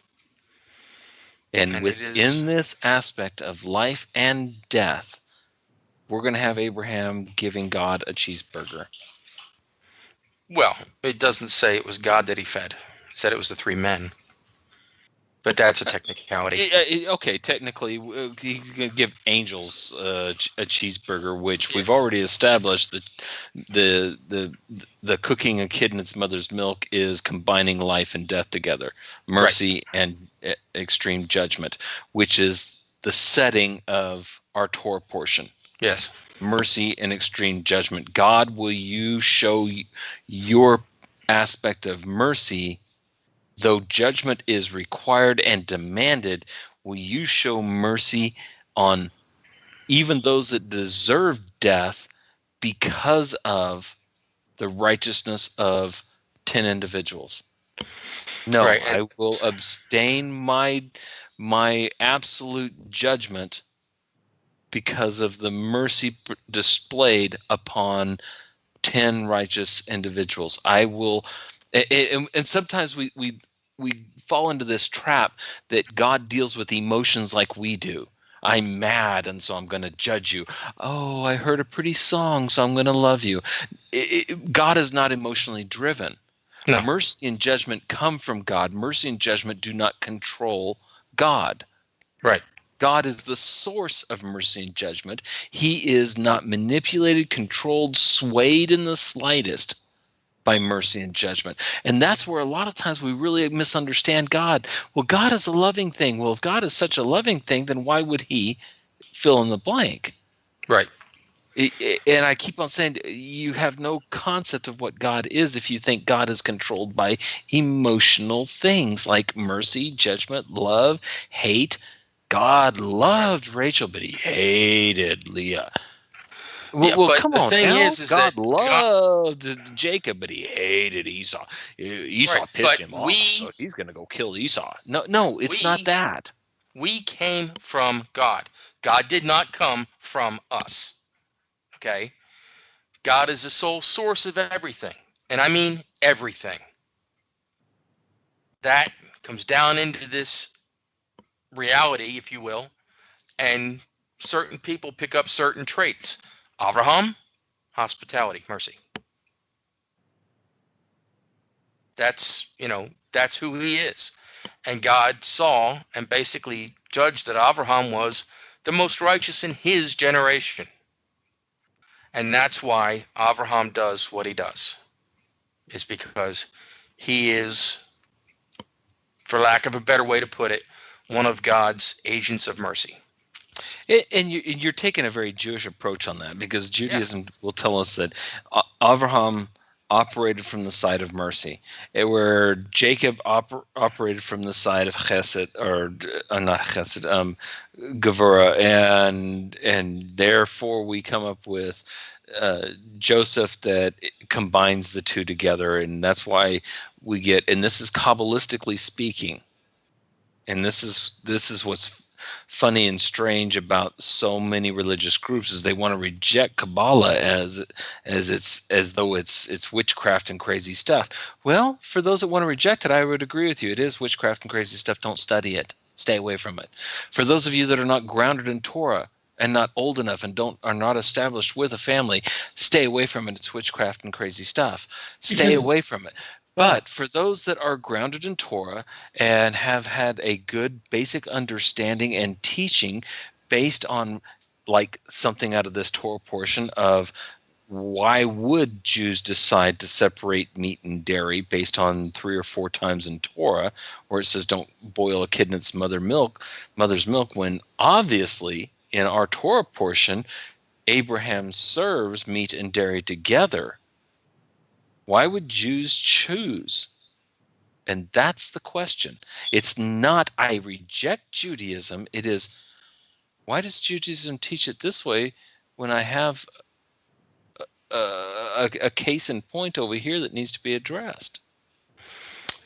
And within this aspect of life and death, we're going to have Abraham giving God a cheeseburger. Well, it doesn't say it was God that he fed. It said it was the three men. But that's a technicality. Okay, technically, he's going to give angels a cheeseburger, which we've already established that the cooking a kid in its mother's milk is combining life and death together, mercy and extreme judgment, which is the setting of our Torah portion. Yes. Mercy and extreme judgment. God, will you show your aspect of mercy, though judgment is required and demanded? Will you show mercy on even those that deserve death because of the righteousness of 10 individuals? No, I will abstain my absolute judgment because of the mercy displayed upon 10 righteous individuals. I will, and sometimes we fall into this trap that God deals with emotions like we do. I'm mad, and so I'm going to judge you. Oh, I heard a pretty song, so I'm going to love you. God is not emotionally driven. No. Mercy and judgment come from God. Mercy and judgment do not control God. Right. God is the source of mercy and judgment. He is not manipulated, controlled, swayed in the slightest by mercy and judgment. And that's where a lot of times we really misunderstand God. Well, God is a loving thing. Well, if God is such a loving thing, then why would he fill in the blank? Right. And I keep on saying you have no concept of what God is if you think God is controlled by emotional things like mercy, judgment, love, hate. God loved Rachel, but he hated Leah. Well, come on. The thing is God loved Jacob, but he hated Esau. Esau pissed him off, so he's going to go kill Esau. No, it's not that. We came from God. God did not come from us. Okay? God is the sole source of everything. And I mean everything. That comes down into this reality, if you will, and certain people pick up certain traits. Avraham, hospitality, mercy. That's who he is. And God saw and basically judged that Avraham was the most righteous in his generation. And that's why Avraham does what he does. Is because he is, for lack of a better way to put it, one of God's agents of mercy. And you're taking a very Jewish approach on that, because Judaism will tell us that Avraham operated from the side of mercy, where Jacob operated from the side of chesed, or not chesed, gevura, and therefore we come up with Joseph that combines the two together, and that's why we get, and this is Kabbalistically speaking, and this is what's funny and strange about so many religious groups, is they want to reject Kabbalah as though it's witchcraft and crazy stuff. Well, for those that want to reject it, I would agree with you. It is witchcraft and crazy stuff. Don't study it. Stay away from it. For those of you that are not grounded in Torah, and not old enough and are not established with a family, stay away from it. It's witchcraft and crazy stuff. Stay away from it. But for those that are grounded in Torah and have had a good basic understanding and teaching based on like something out of this Torah portion of why would Jews decide to separate meat and dairy based on 3 or 4 times in Torah, where it says don't boil a kid in its mother's milk, when obviously in our Torah portion, Abraham serves meat and dairy together. Why would Jews choose? And that's the question. It's not I reject Judaism. It is, why does Judaism teach it this way when I have a case in point over here that needs to be addressed?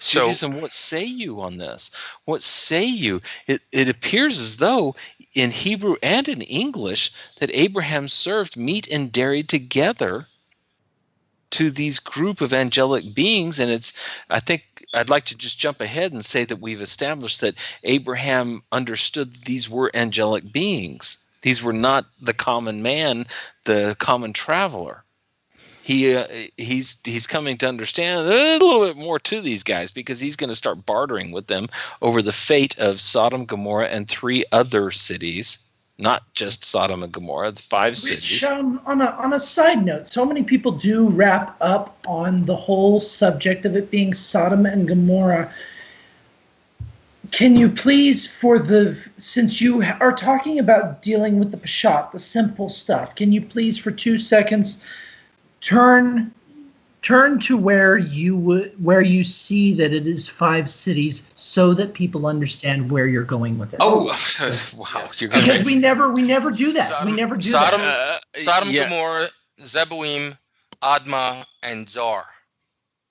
So, Judaism, what say you on this? What say you? It appears as though in Hebrew and in English that Abraham served meat and dairy together to these group of angelic beings. And I think I'd like to just jump ahead and say that we've established that Abraham understood these were angelic beings. These were not the common man, the common traveler. He's coming to understand a little bit more to these guys, because he's going to start bartering with them over the fate of Sodom, Gomorrah, and 3 other cities. Not just Sodom and Gomorrah, it's 5 cities. On a side note, so many people do wrap up on the whole subject of it being Sodom and Gomorrah. Can you please, since you are talking about dealing with the Peshat, the simple stuff, can you please for 2 seconds turn to where you see that it is 5 cities, so that people understand where you're going with it? Oh, wow! Because we never do that. Sodom, Gomorrah, Zeboim, Admah, and Zoar.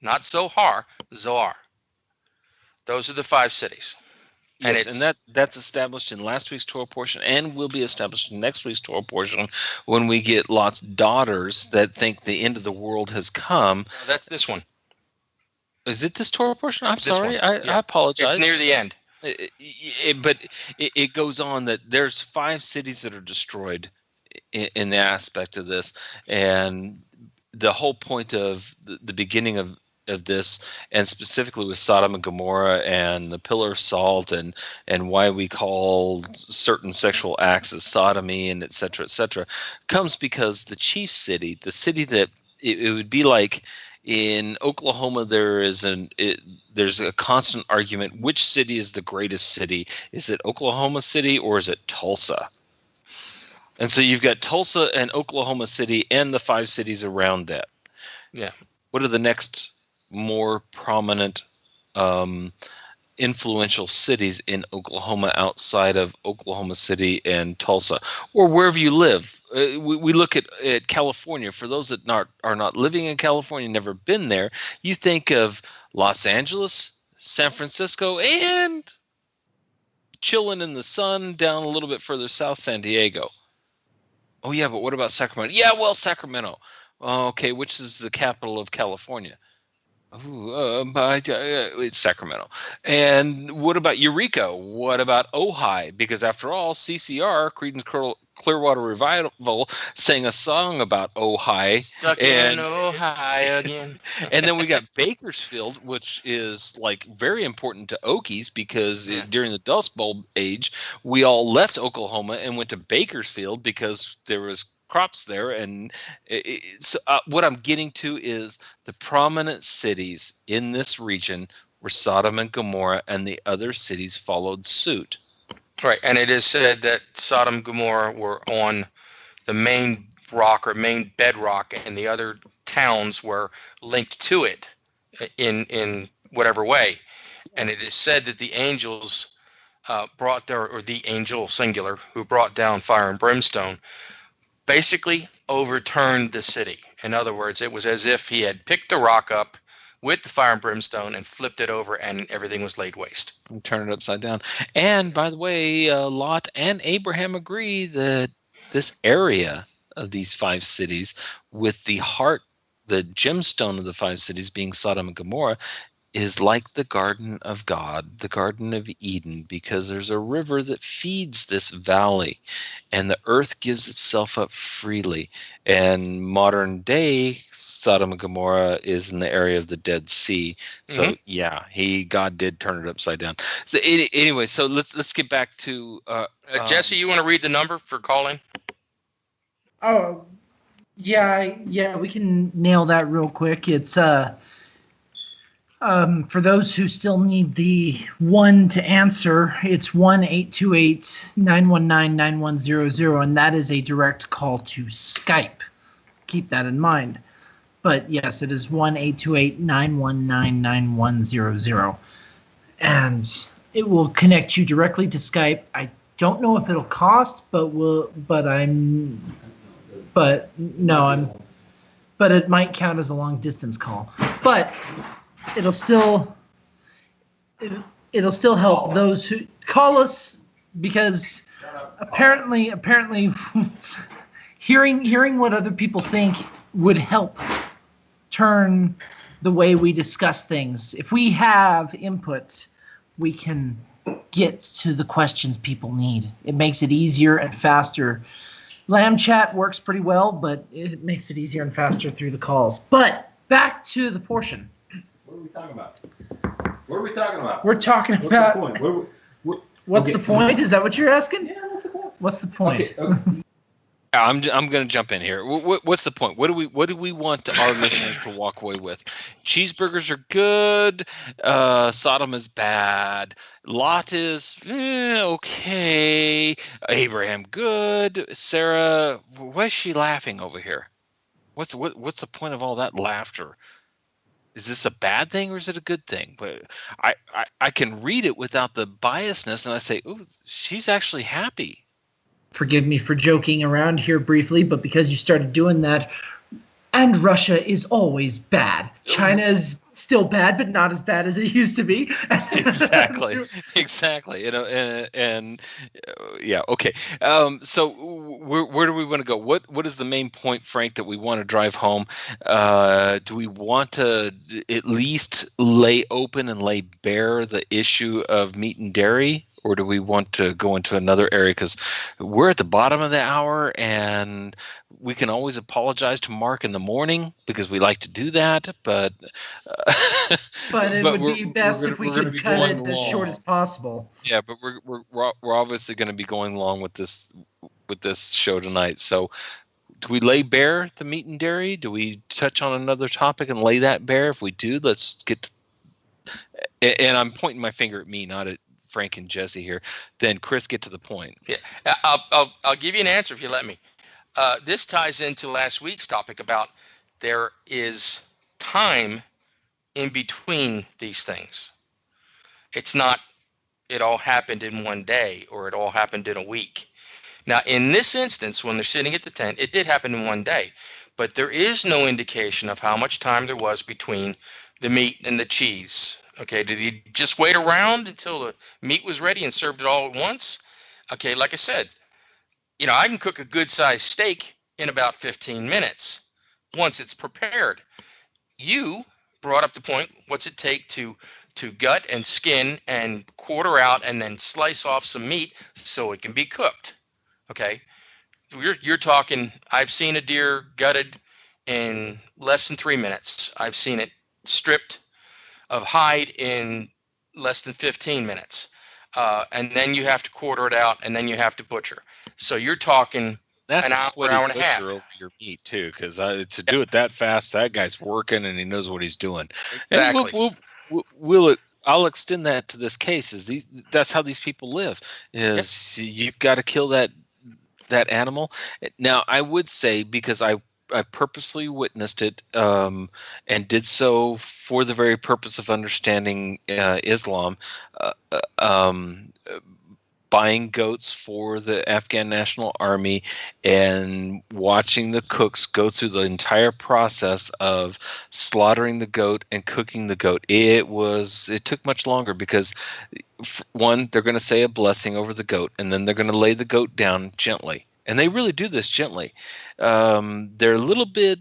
Not Zohar, Zoar. Those are the 5 cities. Yes, and that's established in last week's Torah portion, and will be established in next week's Torah portion when we get Lot's daughters that think the end of the world has come. That's this one. Is it this Torah portion? I'm sorry. I apologize. It's near the end. But it goes on that there's 5 cities that are destroyed in the aspect of this, and the whole point of the beginning of this, and specifically with Sodom and Gomorrah and the pillar of salt, and why we call certain sexual acts as sodomy, and et cetera, comes because the chief city, the city that it would be like in Oklahoma, there's a constant argument, which city is the greatest city? Is it Oklahoma City or is it Tulsa? And so you've got Tulsa and Oklahoma City and the 5 cities around that. Yeah. What are the next more prominent influential cities in Oklahoma outside of Oklahoma City and Tulsa, or wherever you live? We look at California. For those that are not living in California, never been there, you think of Los Angeles, San Francisco, and chilling in the sun down a little bit further south, San Diego. Oh yeah, but what about Sacramento? Yeah, well, Sacramento. Okay, which is the capital of California? It's Sacramento. And what about Eureka? What about Ojai? Because after all, CCR, Creedence Clearwater Revival, sang a song about Ojai. Stuck in Ojai again. And then we got Bakersfield, which is like very important to Okies, because during the Dust Bowl age, we all left Oklahoma and went to Bakersfield because there was crops there. And what I'm getting to is the prominent cities in this region were Sodom and Gomorrah, and the other cities followed suit. Right, and it is said that Sodom and Gomorrah were on the main rock or main bedrock, and the other towns were linked to it in whatever way. And it is said that the angels the angel singular who brought down fire and brimstone basically overturned the city. In other words, it was as if he had picked the rock up with the fire and brimstone and flipped it over, and everything was laid waste. And turn it upside down. And by the way, Lot and Abraham agree that this area of these 5 cities, with the heart, the gemstone of the 5 cities being Sodom and Gomorrah, is like the Garden of God, the Garden of Eden, because there's a river that feeds this valley, and the earth gives itself up freely. And modern day Sodom and Gomorrah is in the area of the Dead Sea. So yeah, God did turn it upside down. So anyway, so let's get back to Jesse. You want to read the number for calling? Oh, yeah, we can nail that real quick. It's for those who still need the one to answer, it's 1-828-919-9100, and that is a direct call to Skype. Keep that in mind. But yes, it is 1-828-919-9100, and it will connect you directly to Skype. I don't know if it'll cost, but it might count as a long distance call. But it'll still help those who call us, because apparently hearing what other people think would help turn the way we discuss things. If we have input, we can get to the questions people need. It makes it easier and faster. Lamb chat works pretty well, but it makes it easier and faster through the calls. But back to the portion. What are we talking about? What are we talking about? We're talking What's about... the point? What's the point? Is that what you're asking? Yeah, what's the point? What's the point? Okay. I'm going to jump in here. What's the point? What do we want our listeners to walk away with? Cheeseburgers are good. Sodom is bad. Lot is okay. Abraham good. Sarah, why is she laughing over here? What's the point of all that laughter? Is this a bad thing or is it a good thing? But I can read it without the biasness, and I say, "Ooh, she's actually happy." Forgive me for joking around here briefly, but because you started doing that, and Russia is always bad. China is still bad, but not as bad as it used to be. Exactly. Yeah. Okay. So where do we want to go? What is the main point, Frank, that we want to drive home? Do we want to at least lay open and lay bare the issue of meat and dairy? Or do we want to go into another area? Because we're at the bottom of the hour, and we can always apologize to Mark in the morning because we like to do that. But it would be best if we could cut it as short as possible. Yeah, but we're obviously going to be going along with this show tonight. So, do we lay bare the meat and dairy? Do we touch on another topic and lay that bare? If we do, let's get. And I'm pointing my finger at me, not at Frank and Jesse here. Then Chris, get to the point. Yeah, I'll give you an answer if you let me. This ties into last week's topic about there is time in between these things. It's not it all happened in one day or it all happened in a week. Now, in this instance, when they're sitting at the tent, it did happen in one day, but there is no indication of how much time there was between the meat and the cheese. Okay, did he just wait around until the meat was ready and served it all at once? Okay, like I said, I can cook a good-sized steak in about 15 minutes once it's prepared. You brought up the point, what's it take to gut and skin and quarter out and then slice off some meat so it can be cooked? Okay, you're talking, I've seen a deer gutted in less than 3 minutes. I've seen it stripped of hide in less than 15 minutes. And then you have to quarter it out, and then you have to butcher. So you're talking an hour and a half. Over your meat too, because to do it that fast, that guy's working and he knows what he's doing. Exactly. And I'll extend that to this case. That's how these people live. You've got to kill that animal. Now, I would say, because I purposely witnessed it and did so for the very purpose of understanding Islam, buying goats for the Afghan National Army and watching the cooks go through the entire process of slaughtering the goat and cooking the goat. It took much longer because, one, they're going to say a blessing over the goat, and then they're going to lay the goat down gently. And they really do this gently. They're a little bit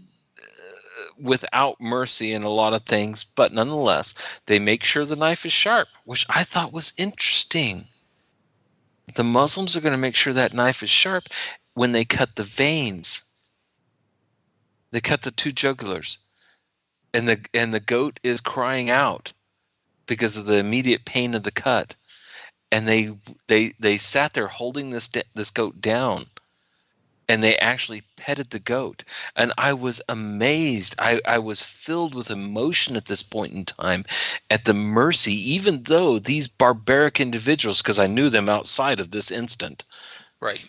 without mercy in a lot of things, but nonetheless, they make sure the knife is sharp, which I thought was interesting. The Muslims are going to make sure that knife is sharp when they cut the veins. They cut the two jugulars, and the goat is crying out because of the immediate pain of the cut. And they sat there holding this goat down, and they actually petted the goat. And I was amazed. I was filled with emotion at this point in time at the mercy, even though these barbaric individuals, because I knew them outside of this instant, right,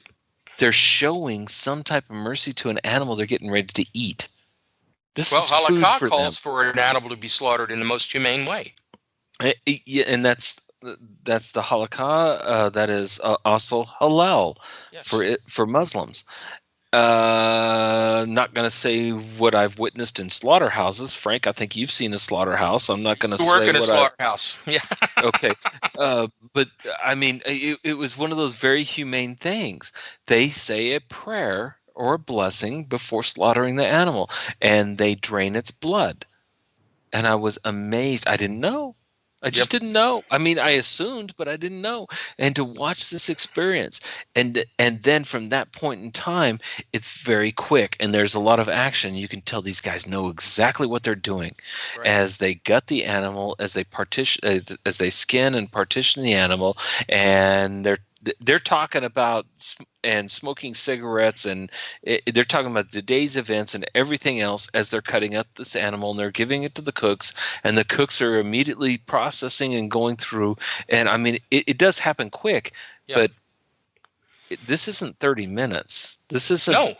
they're showing some type of mercy to an animal they're getting ready to eat. This well, is food halakha for calls them. for an animal to be slaughtered in the most humane way. Yeah, and that's the halakha. That is also halal for Muslims. Not going to say what I've witnessed in slaughterhouses. Frank, I think you've seen a slaughterhouse. I'm not going to say work in a slaughterhouse. Yeah. Okay. But I mean, it was one of those very humane things. They say a prayer or a blessing before slaughtering the animal, and they drain its blood. And I was amazed. I didn't know. I just didn't know. I mean, I assumed, but I didn't know. And to watch this experience, and then from that point in time, it's very quick, and there's a lot of action. You can tell these guys know exactly what they're doing, as they gut the animal, as they as they skin and partition the animal, and they're talking about and smoking cigarettes, and they're talking about the day's events and everything else as they're cutting up this animal, and they're giving it to the cooks, and the cooks are immediately processing and going through. And I mean, it does happen quick, but this isn't 30 minutes. This isn't. No.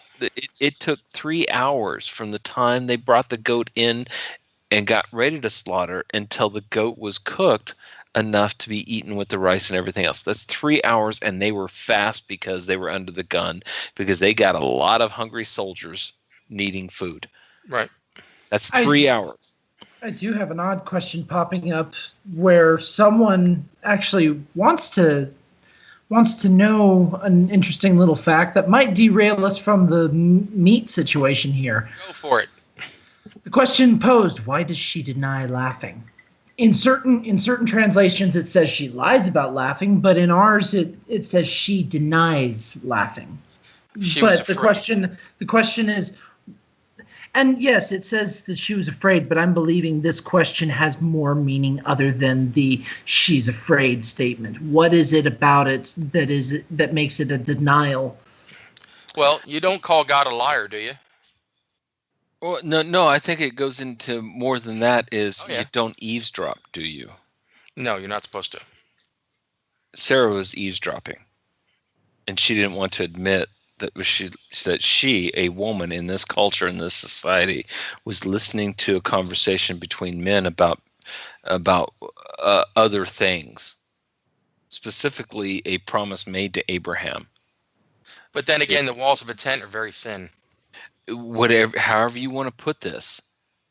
It took 3 hours from the time they brought the goat in and got ready to slaughter until the goat was cooked enough to be eaten with the rice and everything else. That's 3 hours, and they were fast because they were under the gun, because they got a lot of hungry soldiers needing food. Right. That's 3 hours. I do have an odd question popping up where someone actually wants to know an interesting little fact that might derail us from the meat situation here. Go for it. The question posed, why does she deny laughing? In certain translations, it says she lies about laughing, but in ours, it says she denies laughing. But the question is, and yes, it says that she was afraid, but I'm believing this question has more meaning other than the "she's afraid" statement. What is it about it that makes it a denial? Well, you don't call God a liar, do you? Well, no. I think it goes into more than that. You don't eavesdrop, do you? No, you're not supposed to. Sarah was eavesdropping, and she didn't want to admit that she, a woman in this culture, in this society, was listening to a conversation between men about other things, specifically a promise made to Abraham. But then again, the walls of a tent are very thin. However you want to put this,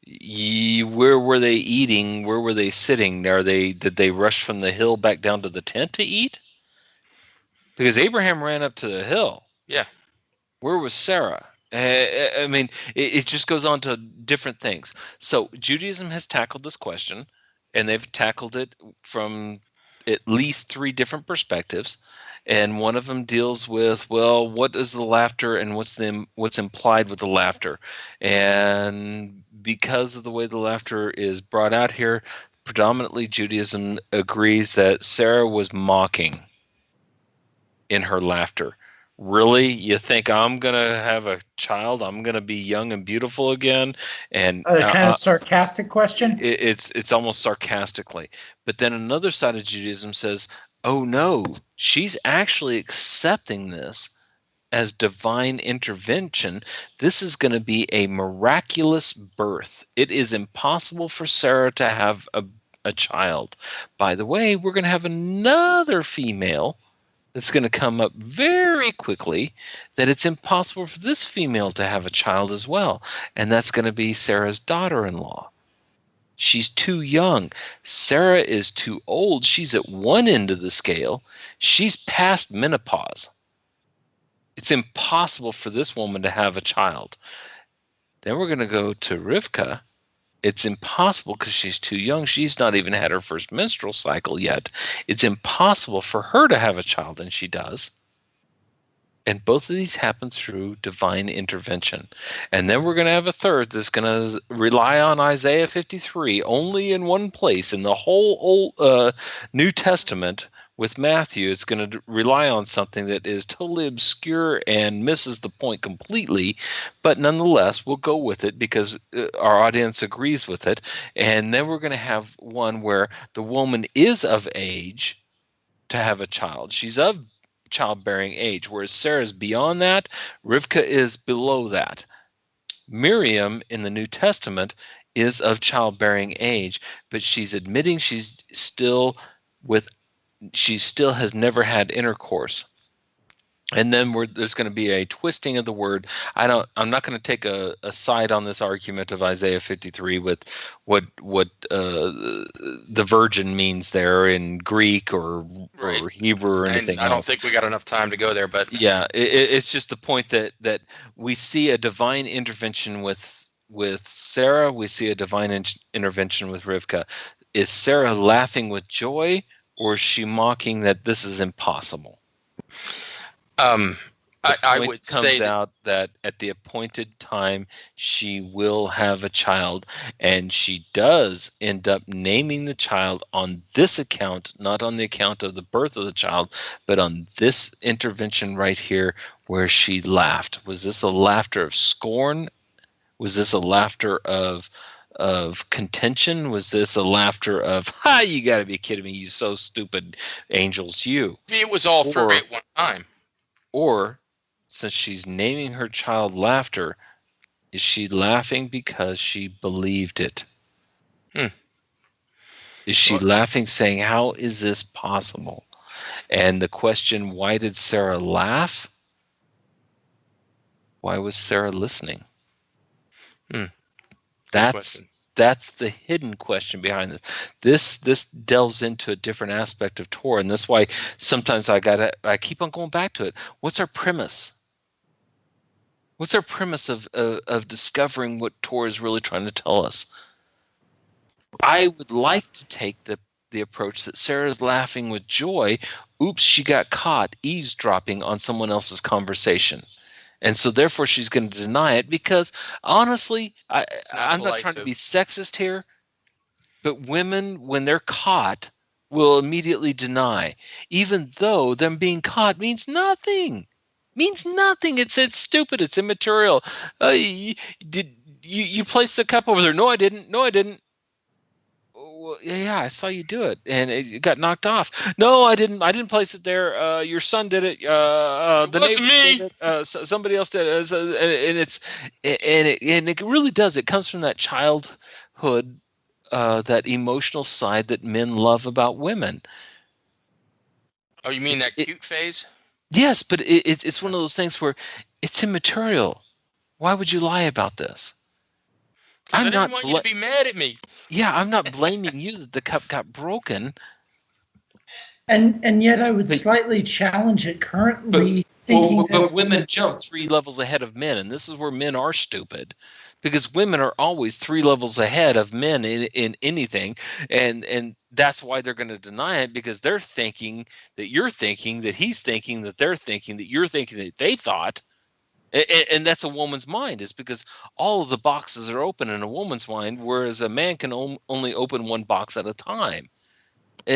where were they eating? Where were they sitting? Did they rush from the hill back down to the tent to eat? Because Abraham ran up to the hill. Yeah. Where was Sarah? I mean, it just goes on to different things. So Judaism has tackled this question, and they've tackled it from at least 3 different perspectives. And one of them deals with, well, what is the laughter and what's implied with the laughter? And because of the way the laughter is brought out here, predominantly Judaism agrees that Sarah was mocking in her laughter. Really? You think I'm going to have a child? I'm going to be young and beautiful again? And kind of sarcastic question? It's almost sarcastically. But then another side of Judaism says, oh no, she's actually accepting this as divine intervention. This is going to be a miraculous birth. It is impossible for Sarah to have a child. By the way, we're going to have another female that's going to come up very quickly, that it's impossible for this female to have a child as well. And that's going to be Sarah's daughter-in-law. She's too young. Sarah is too old. She's at one end of the scale. She's past menopause. It's impossible for this woman to have a child. Then we're going to go to Rivka. It's impossible because she's too young. She's not even had her first menstrual cycle yet. It's impossible for her to have a child, and she does. And both of these happen through divine intervention. And then we're going to have a third that's going to rely on Isaiah 53 only in one place in the whole New Testament. With Matthew, it's going to rely on something that is totally obscure and misses the point completely, but nonetheless, we'll go with it because our audience agrees with it. And then we're going to have one where the woman is of age to have a child. She's of childbearing age, whereas Sarah's beyond that. Rivka is below that. Miriam in the New Testament is of childbearing age, but she's admitting she still has never had intercourse. And then there's going to be a twisting of the word. I'm not going to take a side on this argument of Isaiah 53 with what the virgin means there in Greek or Hebrew or anything. I don't think we got enough time to go there, but yeah, it's just the point that we see a divine intervention with Sarah. We see a divine intervention with Rivka. Is Sarah laughing with joy, or is she mocking that this is impossible? I would say out that at the appointed time she will have a child, and she does end up naming the child on this account, not on the account of the birth of the child, but on this intervention right here where she laughed. Was this a laughter of scorn? Was this a laughter of contention? Was this a laughter of, ha, you got to be kidding me, you so stupid, angels, you? It was all three at one time. Or, since she's naming her child laughter, is she laughing because she believed it? Is she laughing saying, how is this possible? And the question, why did Sarah laugh? Why was Sarah listening? That's the hidden question behind it. This delves into a different aspect of Torah, and that's why sometimes I keep on going back to it. What's our premise? What's our premise of discovering what Torah is really trying to tell us? I would like to take the approach that Sarah's laughing with joy. Oops, she got caught eavesdropping on someone else's conversation. And so therefore she's going to deny it because, honestly, I'm not trying to be sexist here, but women, when they're caught, will immediately deny, even though them being caught means nothing. It's stupid. It's immaterial. Did you place the cup over there? No, I didn't. Well, yeah, I saw you do it, and it got knocked off. No, I didn't place it there. Your son did it. The wasn't me. Did it. Somebody else did it. And it really does. It comes from that childhood, that emotional side that men love about women. Oh, you mean that cute phase? Yes, but it's one of those things where it's immaterial. Why would you lie about this? I didn't want you to be mad at me. Yeah, I'm not blaming you that the cup got broken. And yet I would slightly challenge it currently. But women jump 3 levels ahead of men, and this is where men are stupid. Because women are always 3 levels ahead of men in anything, and that's why they're going to deny it, because they're thinking that you're thinking, that he's thinking, that they're thinking, that you're thinking, that they thought. And that's a woman's mind, is because all of the boxes are open in a woman's mind, whereas a man can only open one box at a time.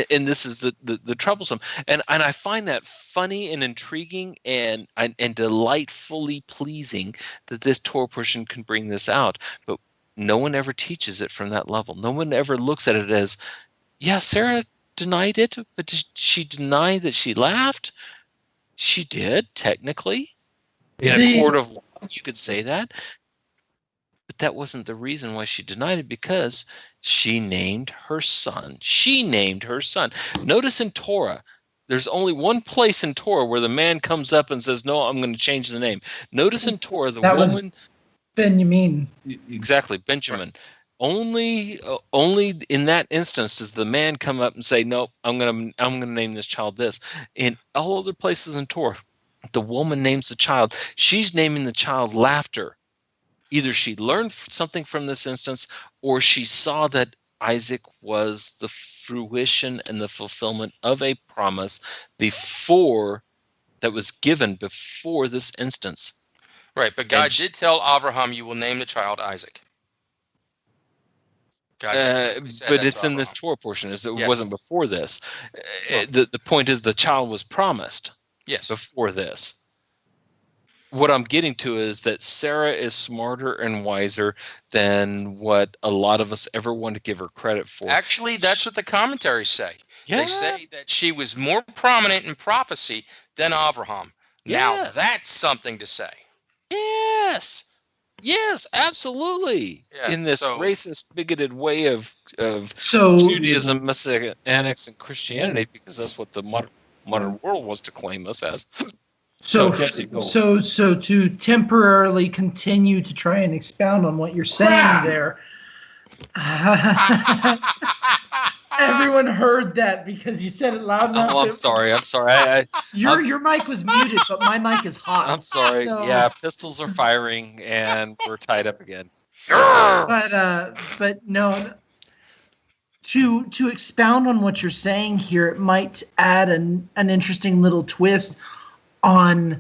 And this is the troublesome. And I find that funny and intriguing and delightfully pleasing that this Torah portion can bring this out. But no one ever teaches it from that level. No one ever looks at it as, yeah, Sarah denied it, but did she deny that she laughed? She did, technically. In a court of law, you could say that. But that wasn't the reason why she denied it, because she named her son. Notice in Torah, there's only one place in Torah where the man comes up and says, no, I'm going to change the name. Notice in Torah, the woman... was Benjamin. Exactly, Benjamin. Only in that instance does the man come up and say, no, I'm going to name this child this. In all other places in Torah, the woman names the child. She's naming the child laughter. Either she learned something from this instance, or she saw that Isaac was the fruition and the fulfillment of a promise that was given before this instance. Right, but God did tell Abraham, "You will name the child Isaac." God specifically said but that it's to in this Abraham. Torah portion. It Yes. wasn't before this. Well- The point is the child was promised Yes. before this. What I'm getting to is that Sarah is smarter and wiser than what a lot of us ever want to give her credit for. Actually, that's what the commentaries say. Yeah. They say that she was more prominent in prophecy than Abraham. Now, Yes. that's something to say. Yes, absolutely. Yeah, In this so- racist, bigoted way of So Judaism, Messianics, and Christianity, because that's what the modern world wants to claim us as. So, Jesse, go. so to temporarily continue to try and expound on what you're saying there, everyone heard that because you said it loud enough. Oh, I'm sorry. Your mic was muted, but my mic is hot. I'm sorry. So- Yeah, pistols are firing, and we're tied up again. But no. To expound on what you're saying here, it might add an interesting little twist on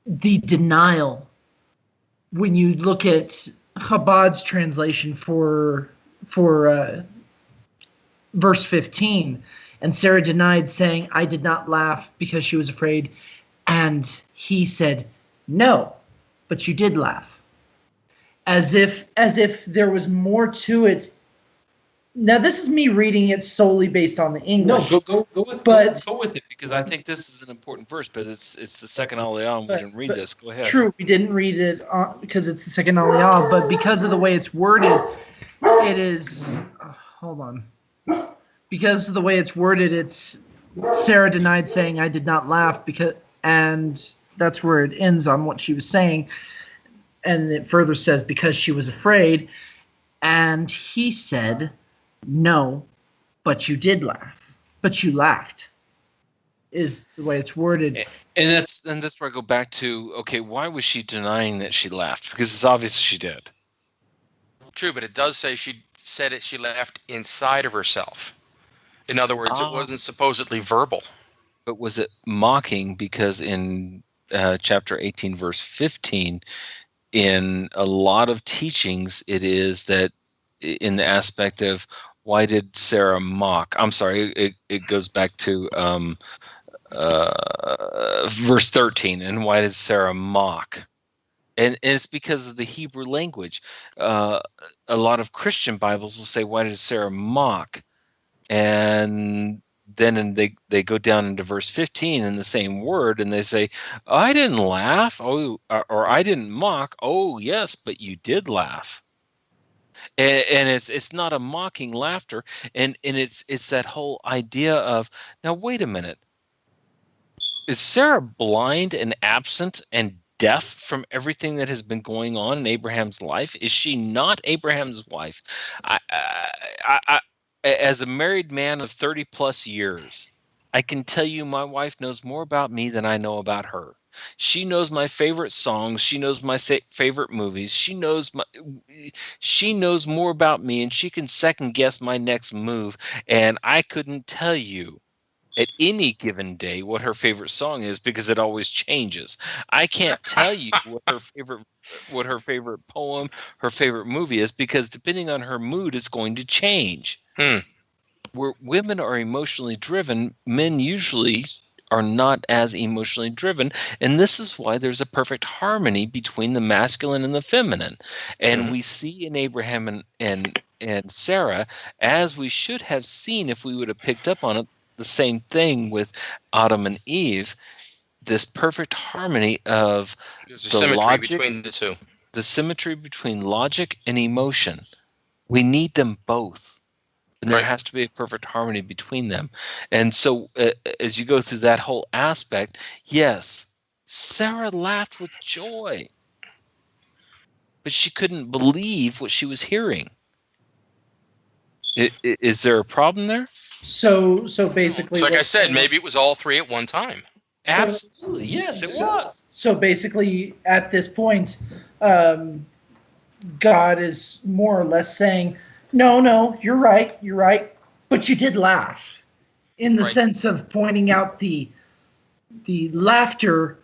the denial when you look at Chabad's translation for verse 15. And Sarah denied, saying, "I did not laugh because she was afraid." And he said, "No, but you did laugh." As if there was more to it. Now, this is me reading it solely based on the English. No, go with it, because I think this is an important verse. But it's the second aliyah, and we didn't read this. Go ahead. True, we didn't read it because it's the second aliyah, but because of the way it's worded, it is. Hold on. Because of the way it's worded, it's Sarah denied, saying, "I did not laugh," and that's where it ends on what she was saying, and it further says, "because she was afraid," and he said, "No, but you did laugh. But you laughed," is the way it's worded. And that's where I go back to, okay, why was she denying that she laughed? Because it's obvious she did. True, but it does say she said it. She laughed inside of herself. In other words, it wasn't supposedly verbal. But was it mocking? Because in chapter 18, verse 15, in a lot of teachings, it is that in the aspect of, why did Sarah mock? I'm sorry, it goes back to verse 13. And why did Sarah mock? And it's because of the Hebrew language. A lot of Christian Bibles will say, why did Sarah mock? And then they go down into verse 15 in the same word, and they say, I didn't laugh, or I didn't mock. Oh, yes, but you did laugh. And it's not a mocking laughter, and it's that whole idea of, now wait a minute, is Sarah blind and absent and deaf from everything that has been going on in Abraham's life? Is she not Abraham's wife? I as a married man of 30 plus years, I can tell you my wife knows more about me than I know about her. She knows my favorite songs. She knows my favorite movies. She knows more about me, and she can second guess my next move. And I couldn't tell you at any given day what her favorite song is, because it always changes. I can't tell you what her favorite poem, her favorite movie is, because depending on her mood, it's going to change. Where women are emotionally driven, men usually are not as emotionally driven, and this is why there's a perfect harmony between the masculine and the feminine. And we see in Abraham and Sarah, as we should have seen if we would have picked up on it, the same thing with Adam and Eve, this perfect harmony of There's a symmetry logic, between the two. The symmetry between logic and emotion. We need them both. And there has to be a perfect harmony between them. And so as you go through that whole aspect, yes, Sarah laughed with joy, but she couldn't believe what she was hearing. Is there a problem there? So basically, It's like I said, maybe it was all three at one time. Absolutely. Yes, it was. So basically, at this point, God is more or less saying, no, you're right, but you did laugh, in the Right. sense of pointing out the laughter,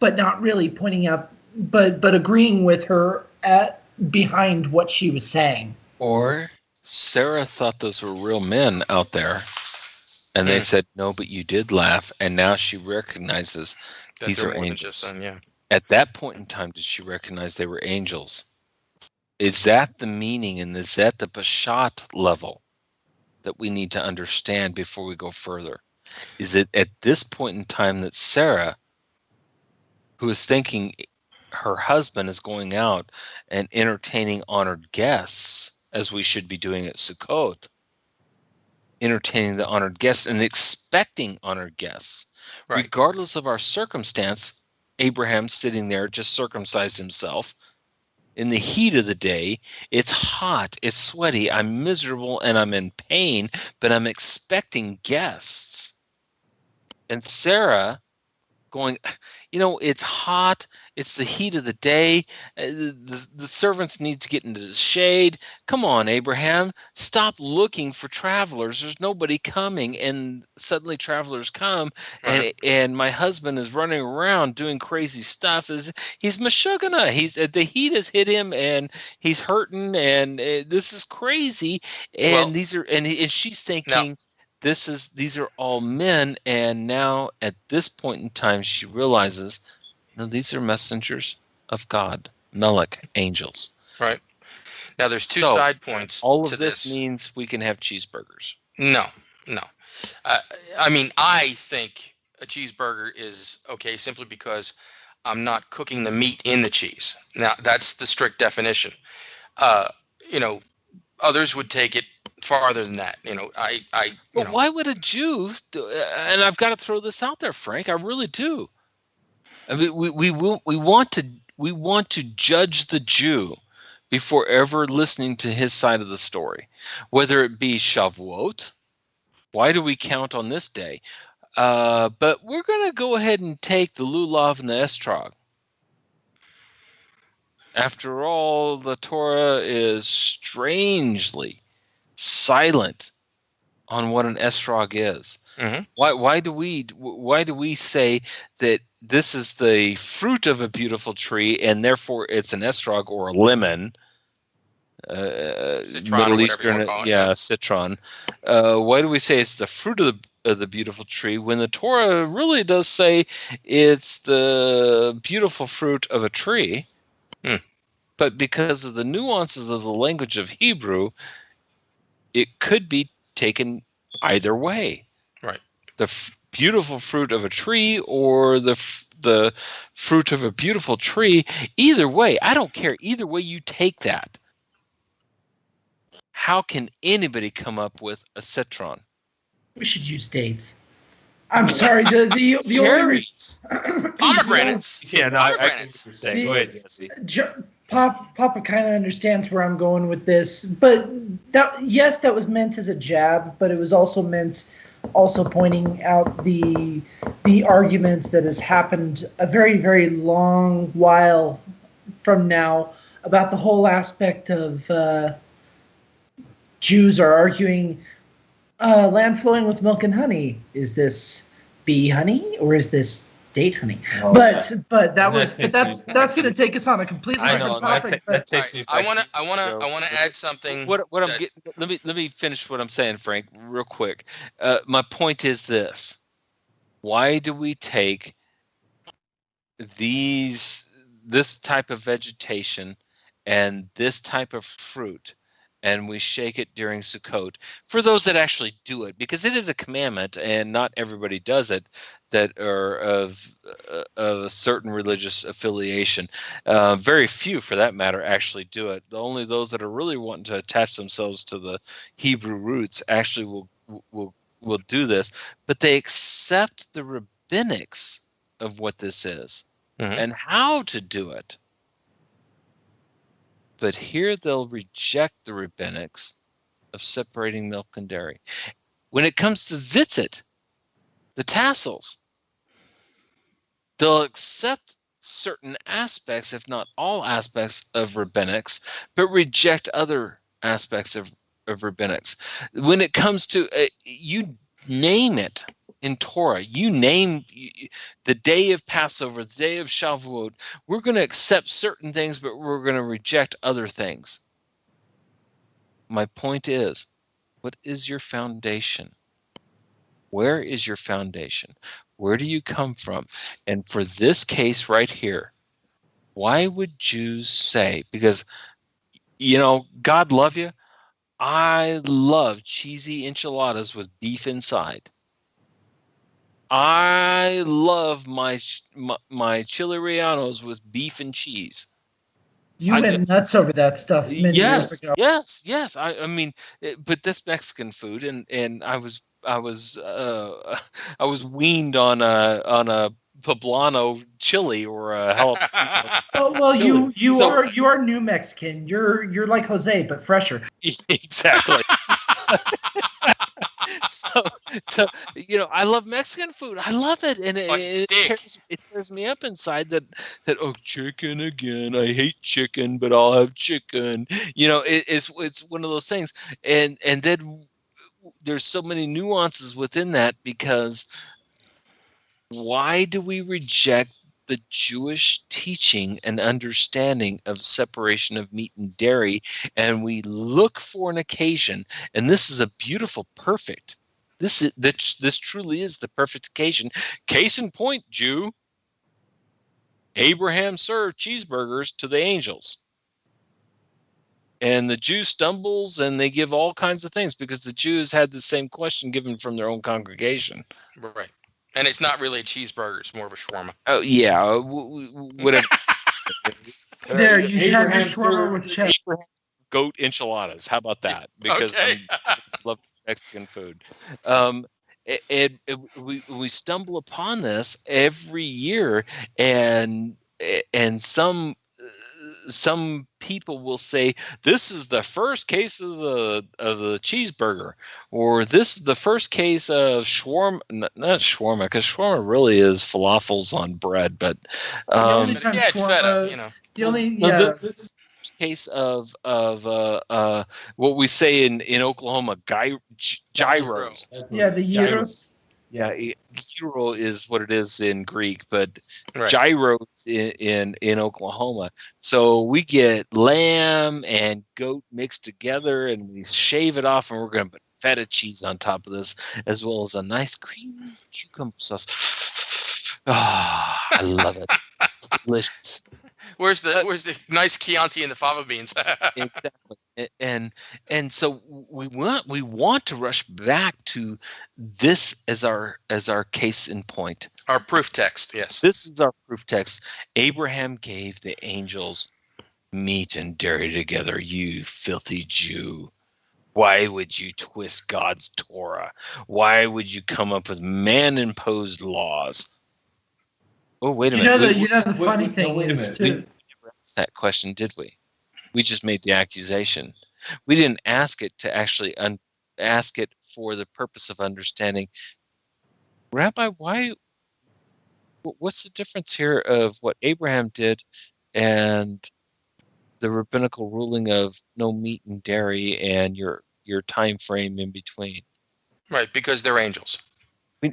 but not really pointing out, but agreeing with her behind what she was saying. Or Sarah thought those were real men out there, and they said, no, but you did laugh, and now she recognizes That these they're are more than angels. just son, yeah. At that point in time, did she recognize they were angels? Is that the meaning, and is that the Peshat level that we need to understand before we go further? Is it at this point in time that Sarah, who is thinking her husband is going out and entertaining honored guests, as we should be doing at Sukkot, entertaining the honored guests and expecting honored guests, Right. regardless of our circumstance, Abraham sitting there just circumcised himself in the heat of the day. It's hot, it's sweaty, I'm miserable, and I'm in pain, but I'm expecting guests. And Sarah going, it's hot, it's the heat of the day, the servants need to get into the shade. Come on, Abraham, stop looking for travelers. There's nobody coming, and suddenly travelers come, and my husband is running around doing crazy stuff. He's mashugana. The heat has hit him, and he's hurting, and this is crazy. And and she's thinking, these are all men, and now at this point in time she realizes, no, these are messengers of God, Melech, angels. Right. Now there's two side points. All of to this means we can have cheeseburgers. No. I mean, I think a cheeseburger is okay simply because I'm not cooking the meat in the cheese. Now that's the strict definition. Others would take it farther than that. But why would a Jew and I've got to throw this out there, Frank, I really do. I mean, we want to judge the Jew before ever listening to his side of the story, whether it be Shavuot. Why do we count on this day? But we're going to go ahead and take the lulav and the estrog. After all, the Torah is strangely silent on what an estrog is. Mm-hmm. Why do we say that this is the fruit of a beautiful tree and therefore it's an estrog or a lemon? Citron, Middle Eastern, citron. Why do we say it's the fruit of the beautiful tree when the Torah really does say it's the beautiful fruit of a tree? But because of the nuances of the language of Hebrew, it could be taken either way. Right. The beautiful fruit of a tree or the fruit of a beautiful tree. Either way, I don't care. Either way you take that. How can anybody come up with a citron? We should use dates. I'm sorry. The cherries, pomegranates. Yeah, no, I can say. Go ahead, Jesse. Papa kind of understands where I'm going with this, but that was meant as a jab, but it was also meant pointing out the arguments that has happened a very, very long while from now about the whole aspect of Jews are arguing land flowing with milk and honey. Is this bee honey or is this date honey? But that's going to take us on a completely different topic. I want to add something. Let me finish what I'm saying, Frank, real quick. My point is this: why do we take this type of vegetation and this type of fruit, and we shake it during Sukkot for those that actually do it, because it is a commandment and not everybody does it that are of a certain religious affiliation. Very few, for that matter, actually do it. Only those that are really wanting to attach themselves to the Hebrew roots actually will do this, but they accept the rabbinics of what this is and how to do it. But here they'll reject the rabbinics of separating milk and dairy. When it comes to tzitzit, the tassels, they'll accept certain aspects, if not all aspects of rabbinics, but reject other aspects of rabbinics. When it comes to, you name it in Torah, you name the day of Passover, the day of Shavuot, we're going to accept certain things, but we're going to reject other things. My point is, what is your foundation? Where is your foundation? Where do you come from? And for this case right here, why would Jews say, because, God love you, I love cheesy enchiladas with beef inside. I love my chili rellenos with beef and cheese. You went nuts over that stuff many years ago. Yes. I mean, but this Mexican food, and I was weaned on a poblano chili or a jalapeno. Oh well, you are New Mexican. You're like Jose, but fresher. Exactly. So I love Mexican food. I love it, and it tears me up inside that chicken again. I hate chicken, but I'll have chicken. It's one of those things, and then there's so many nuances within that, because why do we reject the Jewish teaching and understanding of separation of meat and dairy, and we look for an occasion, and this is a beautiful, perfect. This truly is the perfect occasion. Case in point, Jew. Abraham served cheeseburgers to the angels. And the Jew stumbles, and they give all kinds of things, because the Jews had the same question given from their own congregation. Right. And it's not really a cheeseburger. It's more of a shawarma. Oh, yeah. Whatever. There, you have your shawarma with cheese. Goat enchiladas. How about that? Because I love Mexican food. We stumble upon this every year, and some people will say this is the first case of the cheeseburger, or this is the first case of shawarma. Not shawarma, because shawarma really is falafels on bread. But the only time feta, this is the case of what we say in Oklahoma, gyros. Yeah, the gyros. Yeah, gyro is what it is in Greek, but gyros in Oklahoma. So we get lamb and goat mixed together, and we shave it off, and we're going to put feta cheese on top of this, as well as a nice creamy cucumber sauce. I love it. It's delicious. Where's the nice Chianti and the fava beans? Exactly. And so we want to rush back to this as our case in point. Our proof text, yes. This is our proof text. Abraham gave the angels meat and dairy together, you filthy Jew. Why would you twist God's Torah? Why would you come up with man-imposed laws? Oh, wait a minute. The funny thing is, too. We never asked that question, did we? We just made the accusation. We didn't ask it to actually ask it for the purpose of understanding. Rabbi, what's the difference here of what Abraham did and the rabbinical ruling of no meat and dairy and your time frame in between? Right, because they're angels.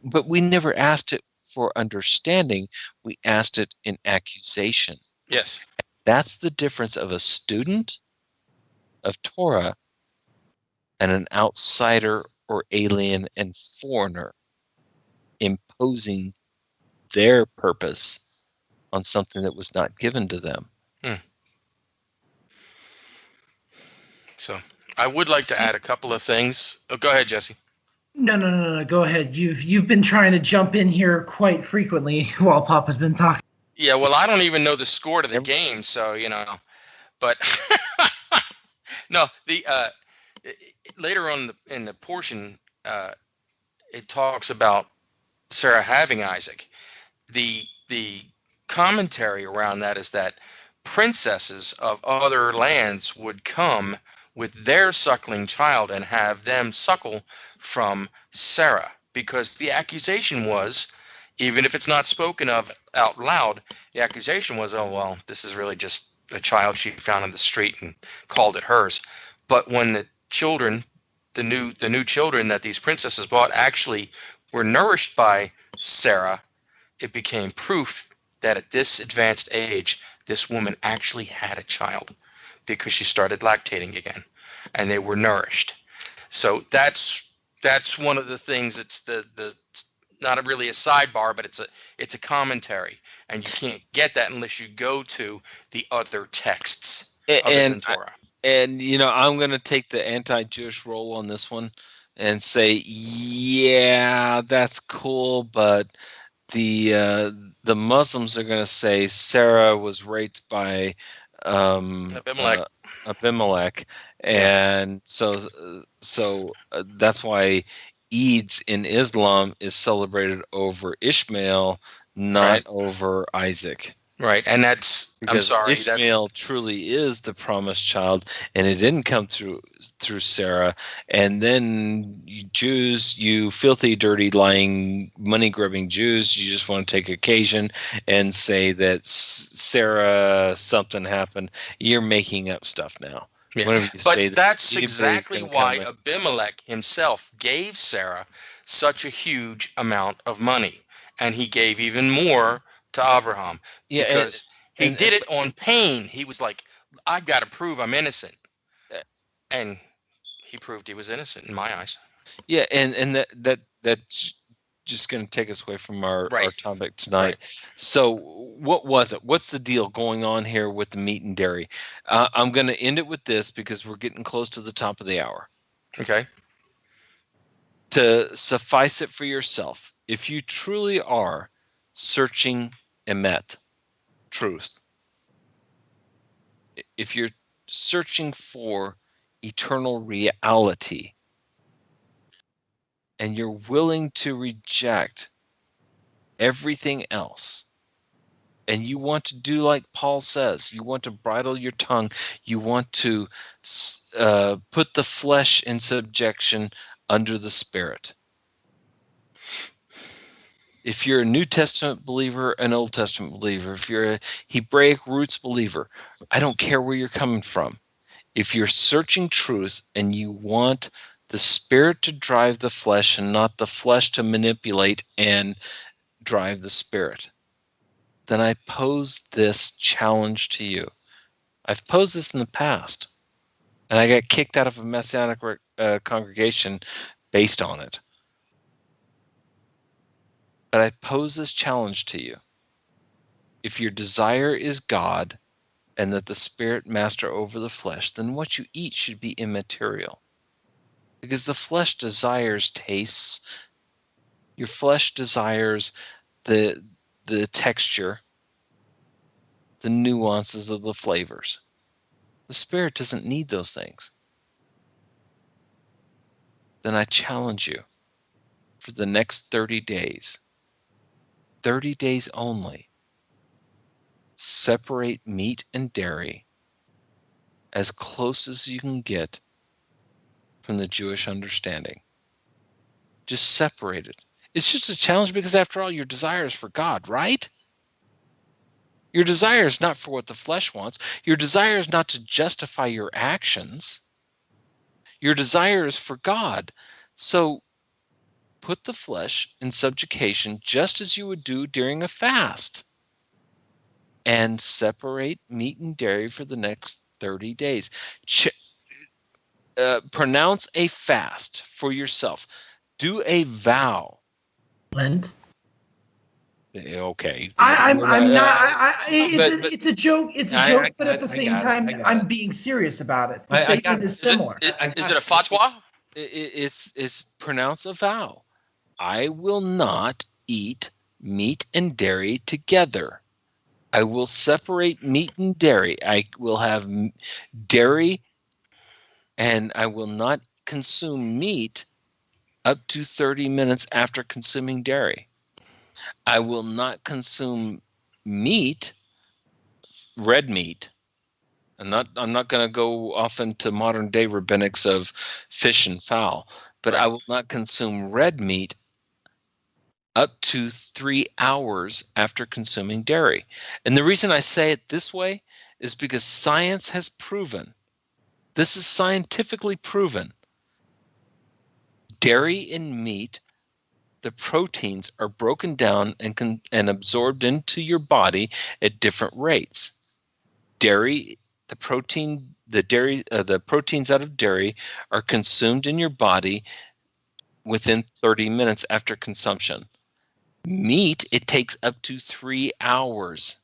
But we never asked it for understanding. We asked it in accusation. Yes. That's the difference of a student of Torah and an outsider or alien and foreigner imposing their purpose on something that was not given to them. So I would like to add a couple of things. Oh, go ahead, Jesse. No. Go ahead. You've been trying to jump in here quite frequently while Papa's been talking. Yeah, well, I don't even know the score to the game, so but no. The later on in the portion, it talks about Sarah having Isaac. The commentary around that is that princesses of other lands would come with their suckling child and have them suckle from Sarah, because the accusation was, Even if it's not spoken of out loud, the accusation was, oh, well, this is really just a child she found in the street and called it hers. But when the children, the new children that these princesses bought actually were nourished by Sarah, it became proof that at this advanced age, this woman actually had a child because she started lactating again and they were nourished. So that's one of the things. It's the not really a sidebar, but it's a commentary, and you can't get that unless you go to the other texts other than Torah. And I'm going to take the anti-Jewish role on this one and say, yeah, that's cool, but the Muslims are going to say Sarah was raped by Abimelech, and so that's why Eid in Islam is celebrated over Ishmael, not over Isaac. Right, and because Ishmael truly is the promised child, and it didn't come through Sarah. And then you Jews, you filthy, dirty, lying, money-grubbing Jews, you just want to take occasion and say that Sarah something happened. You're making up stuff now. Yeah. But that's exactly why Abimelech himself gave Sarah such a huge amount of money, and he gave even more to Abraham, because he did it on pain. He was like, I've got to prove I'm innocent. And he proved he was innocent in my eyes. Yeah, and that's just going to take us away from our topic tonight. Right. So what was it? What's the deal going on here with the meat and dairy? I'm going to end it with this because we're getting close to the top of the hour. Okay. To suffice it for yourself, if you truly are searching emet, truth, if you're searching for eternal reality, and you're willing to reject everything else, and you want to do like Paul says, you want to bridle your tongue, you want to put the flesh in subjection under the Spirit. If you're a New Testament believer, an Old Testament believer, if you're a Hebraic roots believer, I don't care where you're coming from. If you're searching truth and you want the Spirit to drive the flesh and not the flesh to manipulate and drive the Spirit, then I pose this challenge to you. I've posed this in the past, and I got kicked out of a Messianic congregation based on it. But I pose this challenge to you. If your desire is God and that the Spirit master over the flesh, then what you eat should be immaterial. Because the flesh desires tastes. Your flesh desires the texture, the nuances of the flavors. The Spirit doesn't need those things. Then I challenge you for the next 30 days. 30 days only. Separate meat and dairy as close as you can get from the Jewish understanding. Just separate it. It's just a challenge because, after all, your desire is for God, right? Your desire is not for what the flesh wants. Your desire is not to justify your actions. Your desire is for God. So put the flesh in subjugation just as you would do during a fast, and separate meat and dairy for the next 30 days. Pronounce a fast for yourself. Do a vow. Lent. Okay. I'm not. It's a joke. It's a joke, but at the same time, I'm being serious about it. The statement is similar. Is it a fatwa? It's pronounce a vow. I will not eat meat and dairy together. I will separate meat and dairy. I will have dairy, and I will not consume meat up to 30 minutes after consuming dairy. I will not consume meat, red meat. I'm not going to go off into modern day rabbinics of fish and fowl, but I will not consume red meat up to 3 hours after consuming dairy. And the reason I say it this way is because science has proven, this is scientifically proven, dairy and meat, the proteins are broken down and absorbed into your body at different rates. Dairy, the proteins out of dairy are consumed in your body within 30 minutes after consumption. Meat, it takes up to 3 hours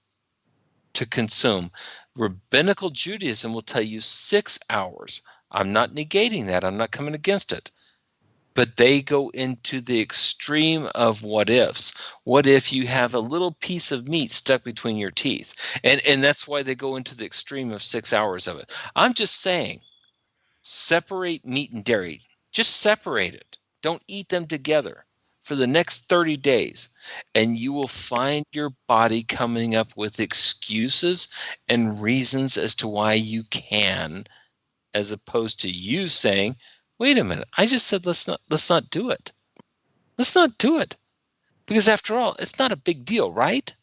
to consume. Rabbinical Judaism will tell you 6 hours. I'm not negating that. I'm not coming against it. But they go into the extreme of what ifs. What if you have a little piece of meat stuck between your teeth? And that's why they go into the extreme of 6 hours of it. I'm just saying, separate meat and dairy. Just separate it. Don't eat them together for the next 30 days. And you will find your body coming up with excuses and reasons as to why you can, as opposed to you saying, wait a minute, I just said let's not do it. Let's not do it. Because after all, it's not a big deal, right?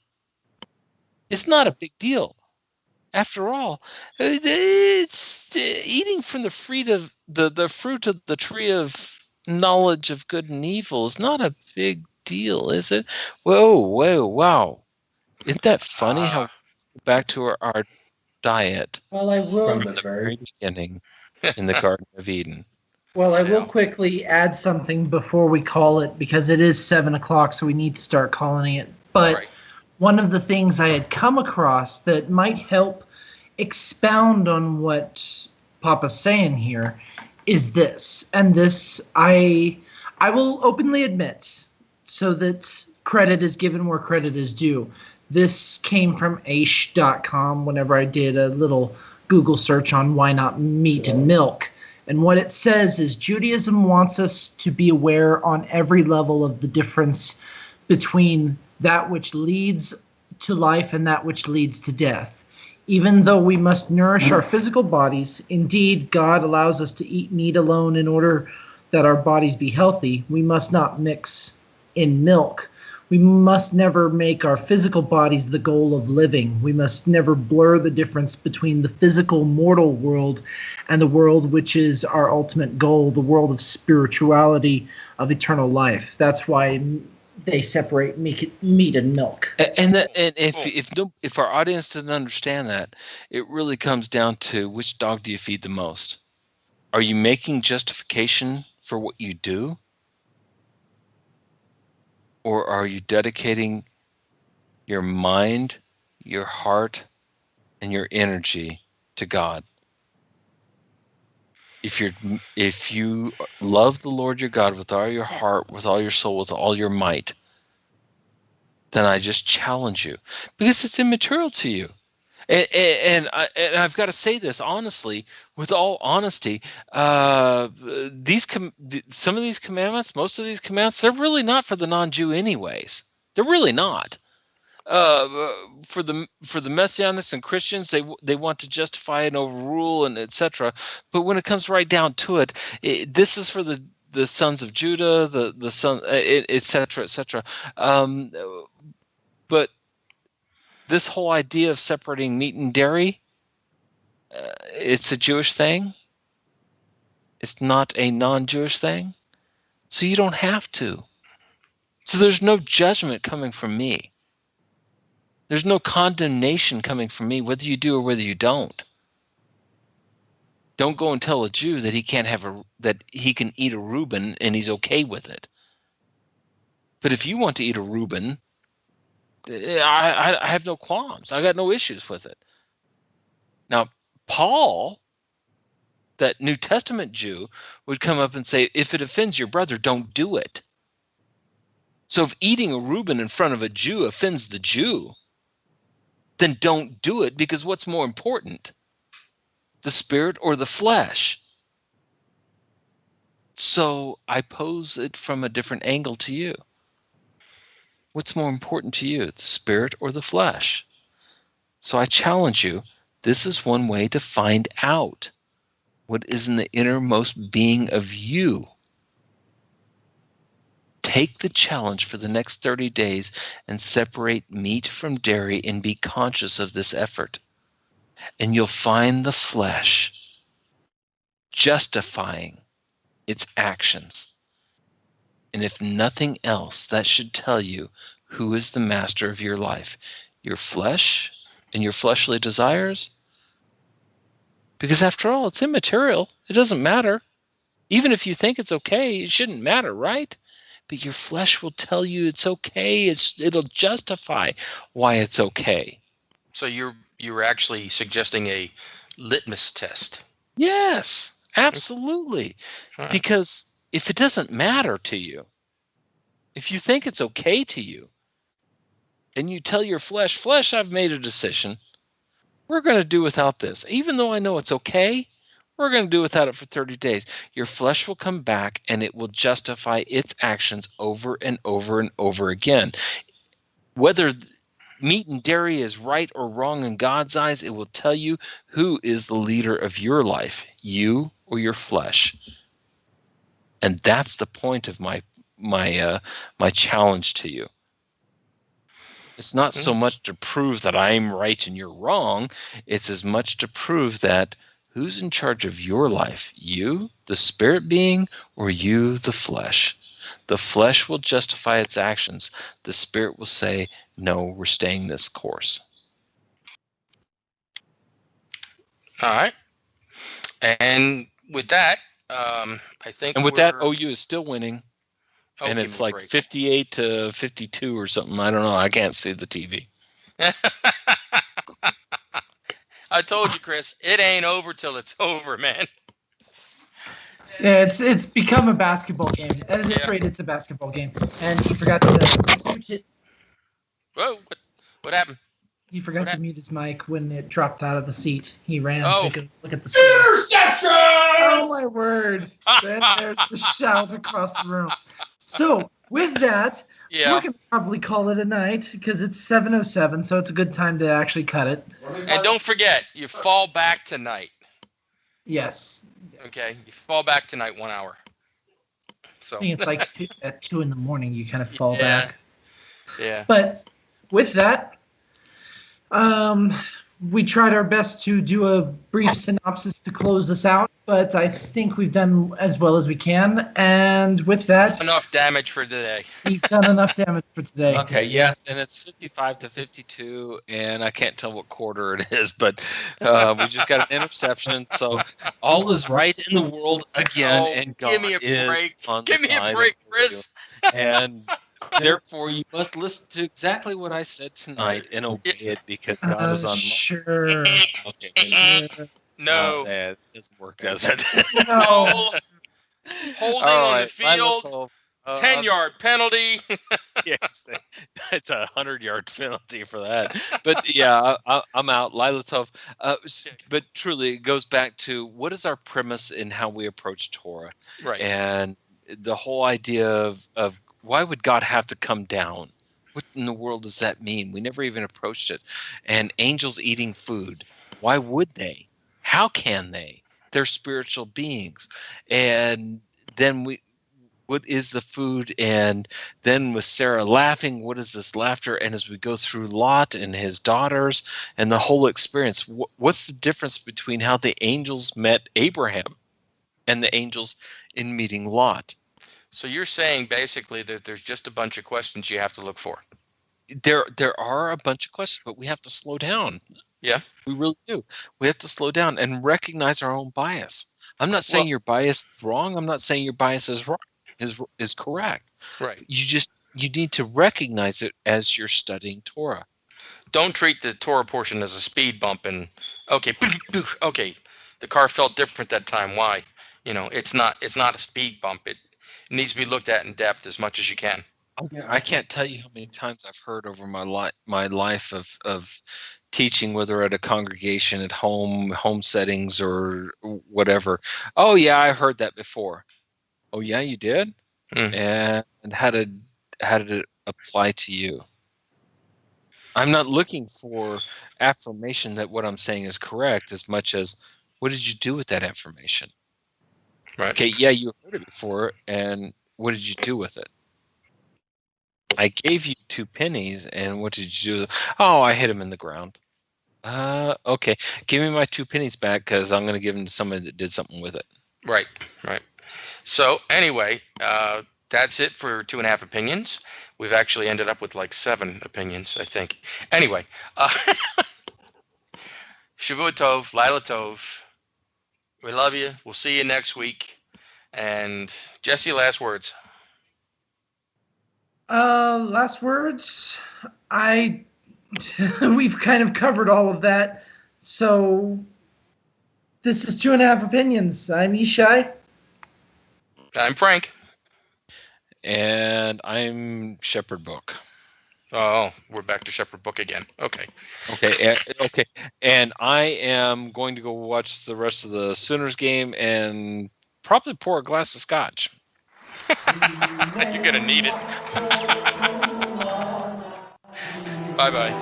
It's not a big deal. After all, it's eating from the fruit of the tree of knowledge of good and evil is not a big deal, is it? Whoa, wow. Isn't that funny how we go back to our diet Well, I will. From from the very beginning in the Garden of Eden? Well, I will quickly add something before we call it, because it is 7 o'clock, so we need to start calling it. But Right. one of the things I had come across that might help expound on what Papa's saying here is this. And this I will openly admit, so that credit is given where credit is due. This came from aish.com whenever I did a little Google search on why not meat and milk. And what it says is Judaism wants us to be aware on every level of the difference between that which leads to life and that which leads to death. Even though we must nourish our physical bodies, indeed, God allows us to eat meat alone in order that our bodies be healthy. We must not mix in milk. We must never make our physical bodies the goal of living. We must never blur the difference between the physical mortal world and the world which is our ultimate goal, the world of spirituality, of eternal life. That's why they separate meat and milk. And if our audience doesn't understand that, it really comes down to which dog do you feed the most? Are you making justification for what you do? Or are you dedicating your mind, your heart, and your energy to God? If you love the Lord your God with all your heart, with all your soul, with all your might, then I just challenge you, because it's immaterial to you. And I've got to say this honestly, with all honesty, some of these commandments, most of these commandments, they're really not for the non-Jew anyways. They're really not. For the Messianists and Christians, they want to justify and overrule and etc. But when it comes right down to it, this is for the sons of Judah, the son, etc. etc. But this whole idea of separating meat and dairy, it's a Jewish thing. It's not a non-Jewish thing. So you don't have to. So there's no judgment coming from me. There's no condemnation coming from me, whether you do or whether you don't. Don't go and tell a Jew that he that he can eat a Reuben and he's okay with it. But if you want to eat a Reuben, I have no qualms. I got no issues with it. Now, Paul, that New Testament Jew, would come up and say, if it offends your brother, don't do it. So if eating a Reuben in front of a Jew offends the Jew, then don't do it, because what's more important, the spirit or the flesh? So I pose it from a different angle to you. What's more important to you, the spirit or the flesh? So I challenge you, this is one way to find out what is in the innermost being of you. Take the challenge for the next 30 days and separate meat from dairy and be conscious of this effort. And you'll find the flesh justifying its actions. And if nothing else, that should tell you who is the master of your life. Your flesh and your fleshly desires? Because after all, it's immaterial. It doesn't matter. Even if you think it's okay, it shouldn't matter, right? But your flesh will tell you it's okay. It'll justify why it's okay. So you're actually suggesting a litmus test. Yes, absolutely. Huh. Because if it doesn't matter to you, if you think it's okay to you, and you tell your flesh, I've made a decision. We're going to do without this. Even though I know it's okay, we're going to do without it for 30 days. Your flesh will come back and it will justify its actions over and over and over again. Whether meat and dairy is right or wrong in God's eyes, it will tell you who is the leader of your life, you or your flesh. And that's the point of my challenge to you. It's not so much to prove that I'm right and you're wrong. It's as much to prove that who's in charge of your life? You, the spirit being, or you, the flesh? The flesh will justify its actions. The spirit will say, no, we're staying this course. All right. And with that, I think. And with that, OU is still winning. Oh, and it's like 58 to 52 or something. I don't know. I can't see the TV. I told you, Chris, it ain't over till it's over, man. Yeah, it's become a basketball game. At this rate, it's a basketball game. And he forgot to mute it. Whoa, what happened? He forgot to mute his mic when it dropped out of the seat. He ran to go look at the score. Interception! Oh, my word. Then there's the shout across the room. So, with that, we're going to probably call it a night because it's 7:07, so it's a good time to actually cut it. And don't forget, you fall back tonight. Yes. Okay, you fall back tonight 1 hour. So I think it's like at 2 in the morning you kind of fall back. Yeah. But with that, we tried our best to do a brief synopsis to close us out, but I think we've done as well as we can. And with that, enough damage for today. We've done enough damage for today. Okay, yes, and it's 55 to 52, and I can't tell what quarter it is, but we just got an interception, so all is right in the world again, and God give me a break. Give me a break, Chris. And therefore, you must listen to exactly what I said tonight and obey it because God is on. Sure. Okay. No. That doesn't work, does it? No. Holding on the field. 10-yard penalty. Yes, it's a 100-yard penalty for that. But yeah, I'm out. Lila Tov. But truly, it goes back to what is our premise in how we approach Torah, right? And the whole idea of why would God have to come down? What in the world does that mean? We never even approached it. And angels eating food. Why would they? How can they? They're spiritual beings. And then what is the food? And then with Sarah laughing, what is this laughter? And as we go through Lot and his daughters and the whole experience, what's the difference between how the angels met Abraham and the angels in meeting Lot? So you're saying basically that there's just a bunch of questions you have to look for. There are a bunch of questions, but we have to slow down. Yeah, we really do. We have to slow down and recognize our own bias. I'm not saying your bias is wrong. I'm not saying your bias is wrong. Is correct. Right. You need to recognize it as you're studying Torah. Don't treat the Torah portion as a speed bump and okay, the car felt different that time. Why? It's not a speed bump. It needs to be looked at in depth as much as you can. I can't tell you how many times I've heard over my life of teaching, whether at a congregation, at home settings, or whatever. Oh yeah, I heard that before. Oh yeah, you did? And how did it apply to you? I'm not looking for affirmation that what I'm saying is correct as much as what did you do with that information? Right. Okay, yeah, you heard it before, and what did you do with it? I gave you 2 pennies, and what did you do? Oh, I hit him in the ground. Okay. Give me my 2 pennies back, because I'm going to give them to somebody that did something with it. Right. So anyway, that's it for 2.5 opinions. We've actually ended up with like 7 opinions, I think. Anyway, Shavua Tov, Laila Tov. We love you. We'll see you next week. And Jesse, last words. Last words. We've kind of covered all of that. So this is 2.5 opinions. I'm Yishai. I'm Frank. And I'm Shepherd Book. Oh, we're back to Shepherd Book again. Okay. Okay. And I am going to go watch the rest of the Sooners game and probably pour a glass of scotch. You're going to need it. Bye-bye.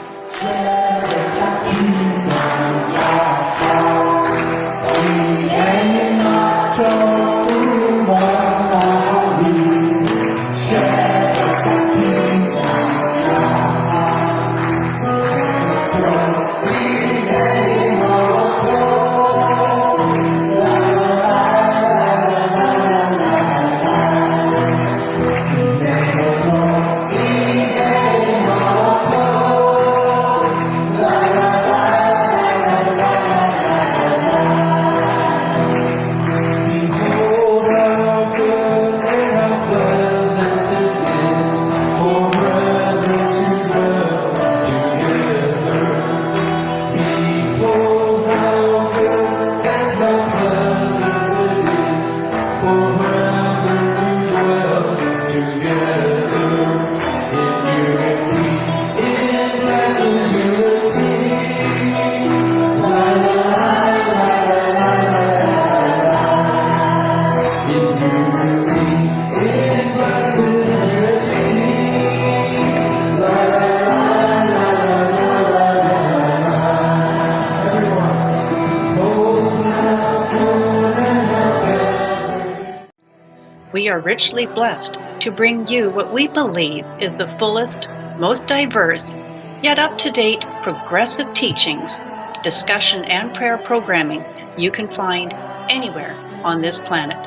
We are richly blessed to bring you what we believe is the fullest, most diverse, yet up-to-date progressive teachings, discussion, and prayer programming you can find anywhere on this planet.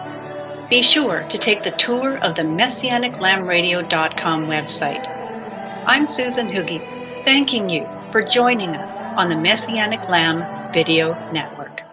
Be sure to take the tour of the MessianicLambRadio.com website. I'm Susan Hoogie, thanking you for joining us on the Messianic Lamb Video Network.